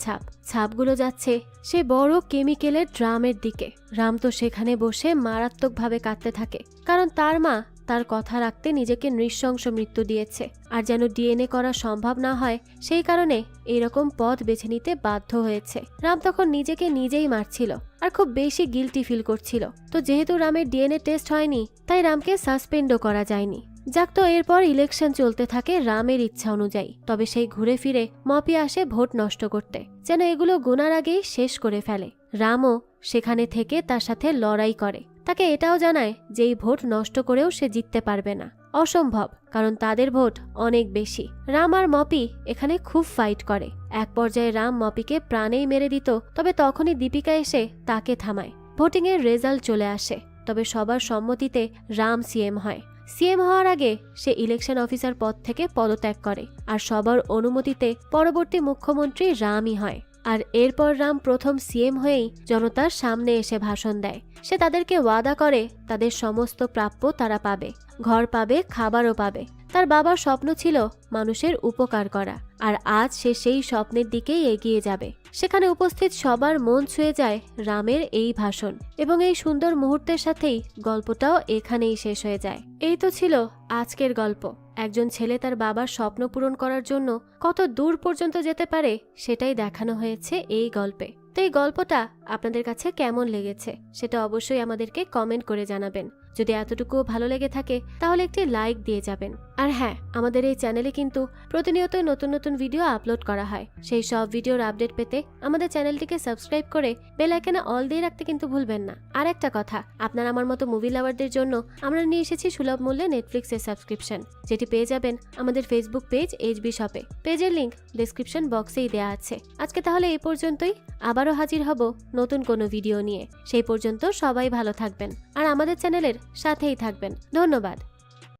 ছাপগুলো যাচ্ছে সে বড় কেমিক্যালের ড্রামের দিকে। রাম তো সেখানে বসে মারাত্মকভাবে কাঁদতে থাকে, কারণ তার মা তার কথা রাখতে নিজেকে নৃশংস মৃত্যু দিয়েছে। আর যেন ডিএনএ করা সম্ভব না হয় সেই কারণে এইরকম পথ বেছে নিতে বাধ্য হয়েছে। রাম তখন নিজেকে নিজেই মারছিল আর খুব বেশি গিল্টি ফিল করছিল। তো যেহেতু রামের ডিএনএ টেস্ট হয়নি, তাই রামকে সাসপেন্ডও করা যায়নি। যাক, তো এরপর ইলেকশন চলতে থাকে রামের ইচ্ছা অনুযায়ী। তবে সেই ঘুরে ফিরে মপি আসে ভোট নষ্ট করতে, যেন এগুলো গোনার আগেই শেষ করে ফেলে। রামও সেখানে থেকে তার সাথে লড়াই করে, তাকে এটাও জানায় যে এই ভোট নষ্ট করেও সে জিততে পারবে না, অসম্ভব, কারণ তাদের ভোট অনেক বেশি। রাম আর মপি এখানে খুব ফাইট করে। এক পর্যায়ে রাম মপিকে প্রাণেই মেরে দিত, তবে তখনই দীপিকা এসে তাকে থামায়। ভোটিং এর রেজাল্ট চলে আসে, তবে সবার সম্মতিতে রাম সিএম হয়। সিএম হওয়ার আগে সে ইলেকশন অফিসার পদ থেকে পদত্যাগ করে আর সবার অনুমতিতে পরবর্তী মুখ্যমন্ত্রী রামই হয়। আর এরপর রাম প্রথম সিএম হয়েই জনতার সামনে এসে ভাষণ দেয়। সে তাদেরকে ওয়াদা করে তাদের সমস্ত প্রাপ্য তারা পাবে, ঘর পাবে, খাবারও পাবে। তার বাবার স্বপ্ন ছিল মানুষের উপকার করা, আর আজ সে সেই স্বপ্নের দিকেই এগিয়ে যাবে। সেখানে উপস্থিত সবার মন ছুঁয়ে যায় রামের এই ভাষণ, এবং এই সুন্দর মুহূর্তের সাথেই গল্পটাও এখানেই শেষ হয়ে যায়। এই তো ছিল আজকের গল্প। একজন ছেলে তার বাবার স্বপ্ন পূরণ করার জন্য কত দূর পর্যন্ত যেতে পারে সেটাই দেখানো হয়েছে এই গল্পে। তো এই গল্পটা আপনাদের কাছে কেমন লেগেছে সেটা অবশ্যই আমাদেরকে কমেন্ট করে জানাবেন। যদি এতটুকুও ভালো লেগে থাকে তাহলে একটি লাইক দিয়ে যাবেন। আর হ্যাঁ, আমাদের এই চ্যানেলে কিন্তু প্রতিনিয়ত নতুন নতুন ভিডিও আপলোড করা হয়। সেই সব ভিডিওর আপডেট পেতে আমাদের চ্যানেলটিকে সাবস্ক্রাইব করে বেল আইকনে অল দিয়ে রাখতে কিন্তু ভুলবেন না। আর একটা কথা, আপনার আমার মতো মুভি লাভারদের জন্য আমরা নিয়ে এসেছি সুলভ মূল্যে নেটফ্লিক্সের সাবস্ক্রিপশন, যেটি পেয়ে যাবেন আমাদের ফেসবুক পেজ এইচবি শপে। পেজের লিংক ডেসক্রিপশন বক্সেই দেওয়া আছে। আজকে তাহলে এই পর্যন্তই, আবারও হাজির হব নতুন কোনো ভিডিও নিয়ে। সেই পর্যন্ত সবাই ভালো থাকবেন আর আমাদের চ্যানেলের সাথেই থাকবেন। ধন্যবাদ।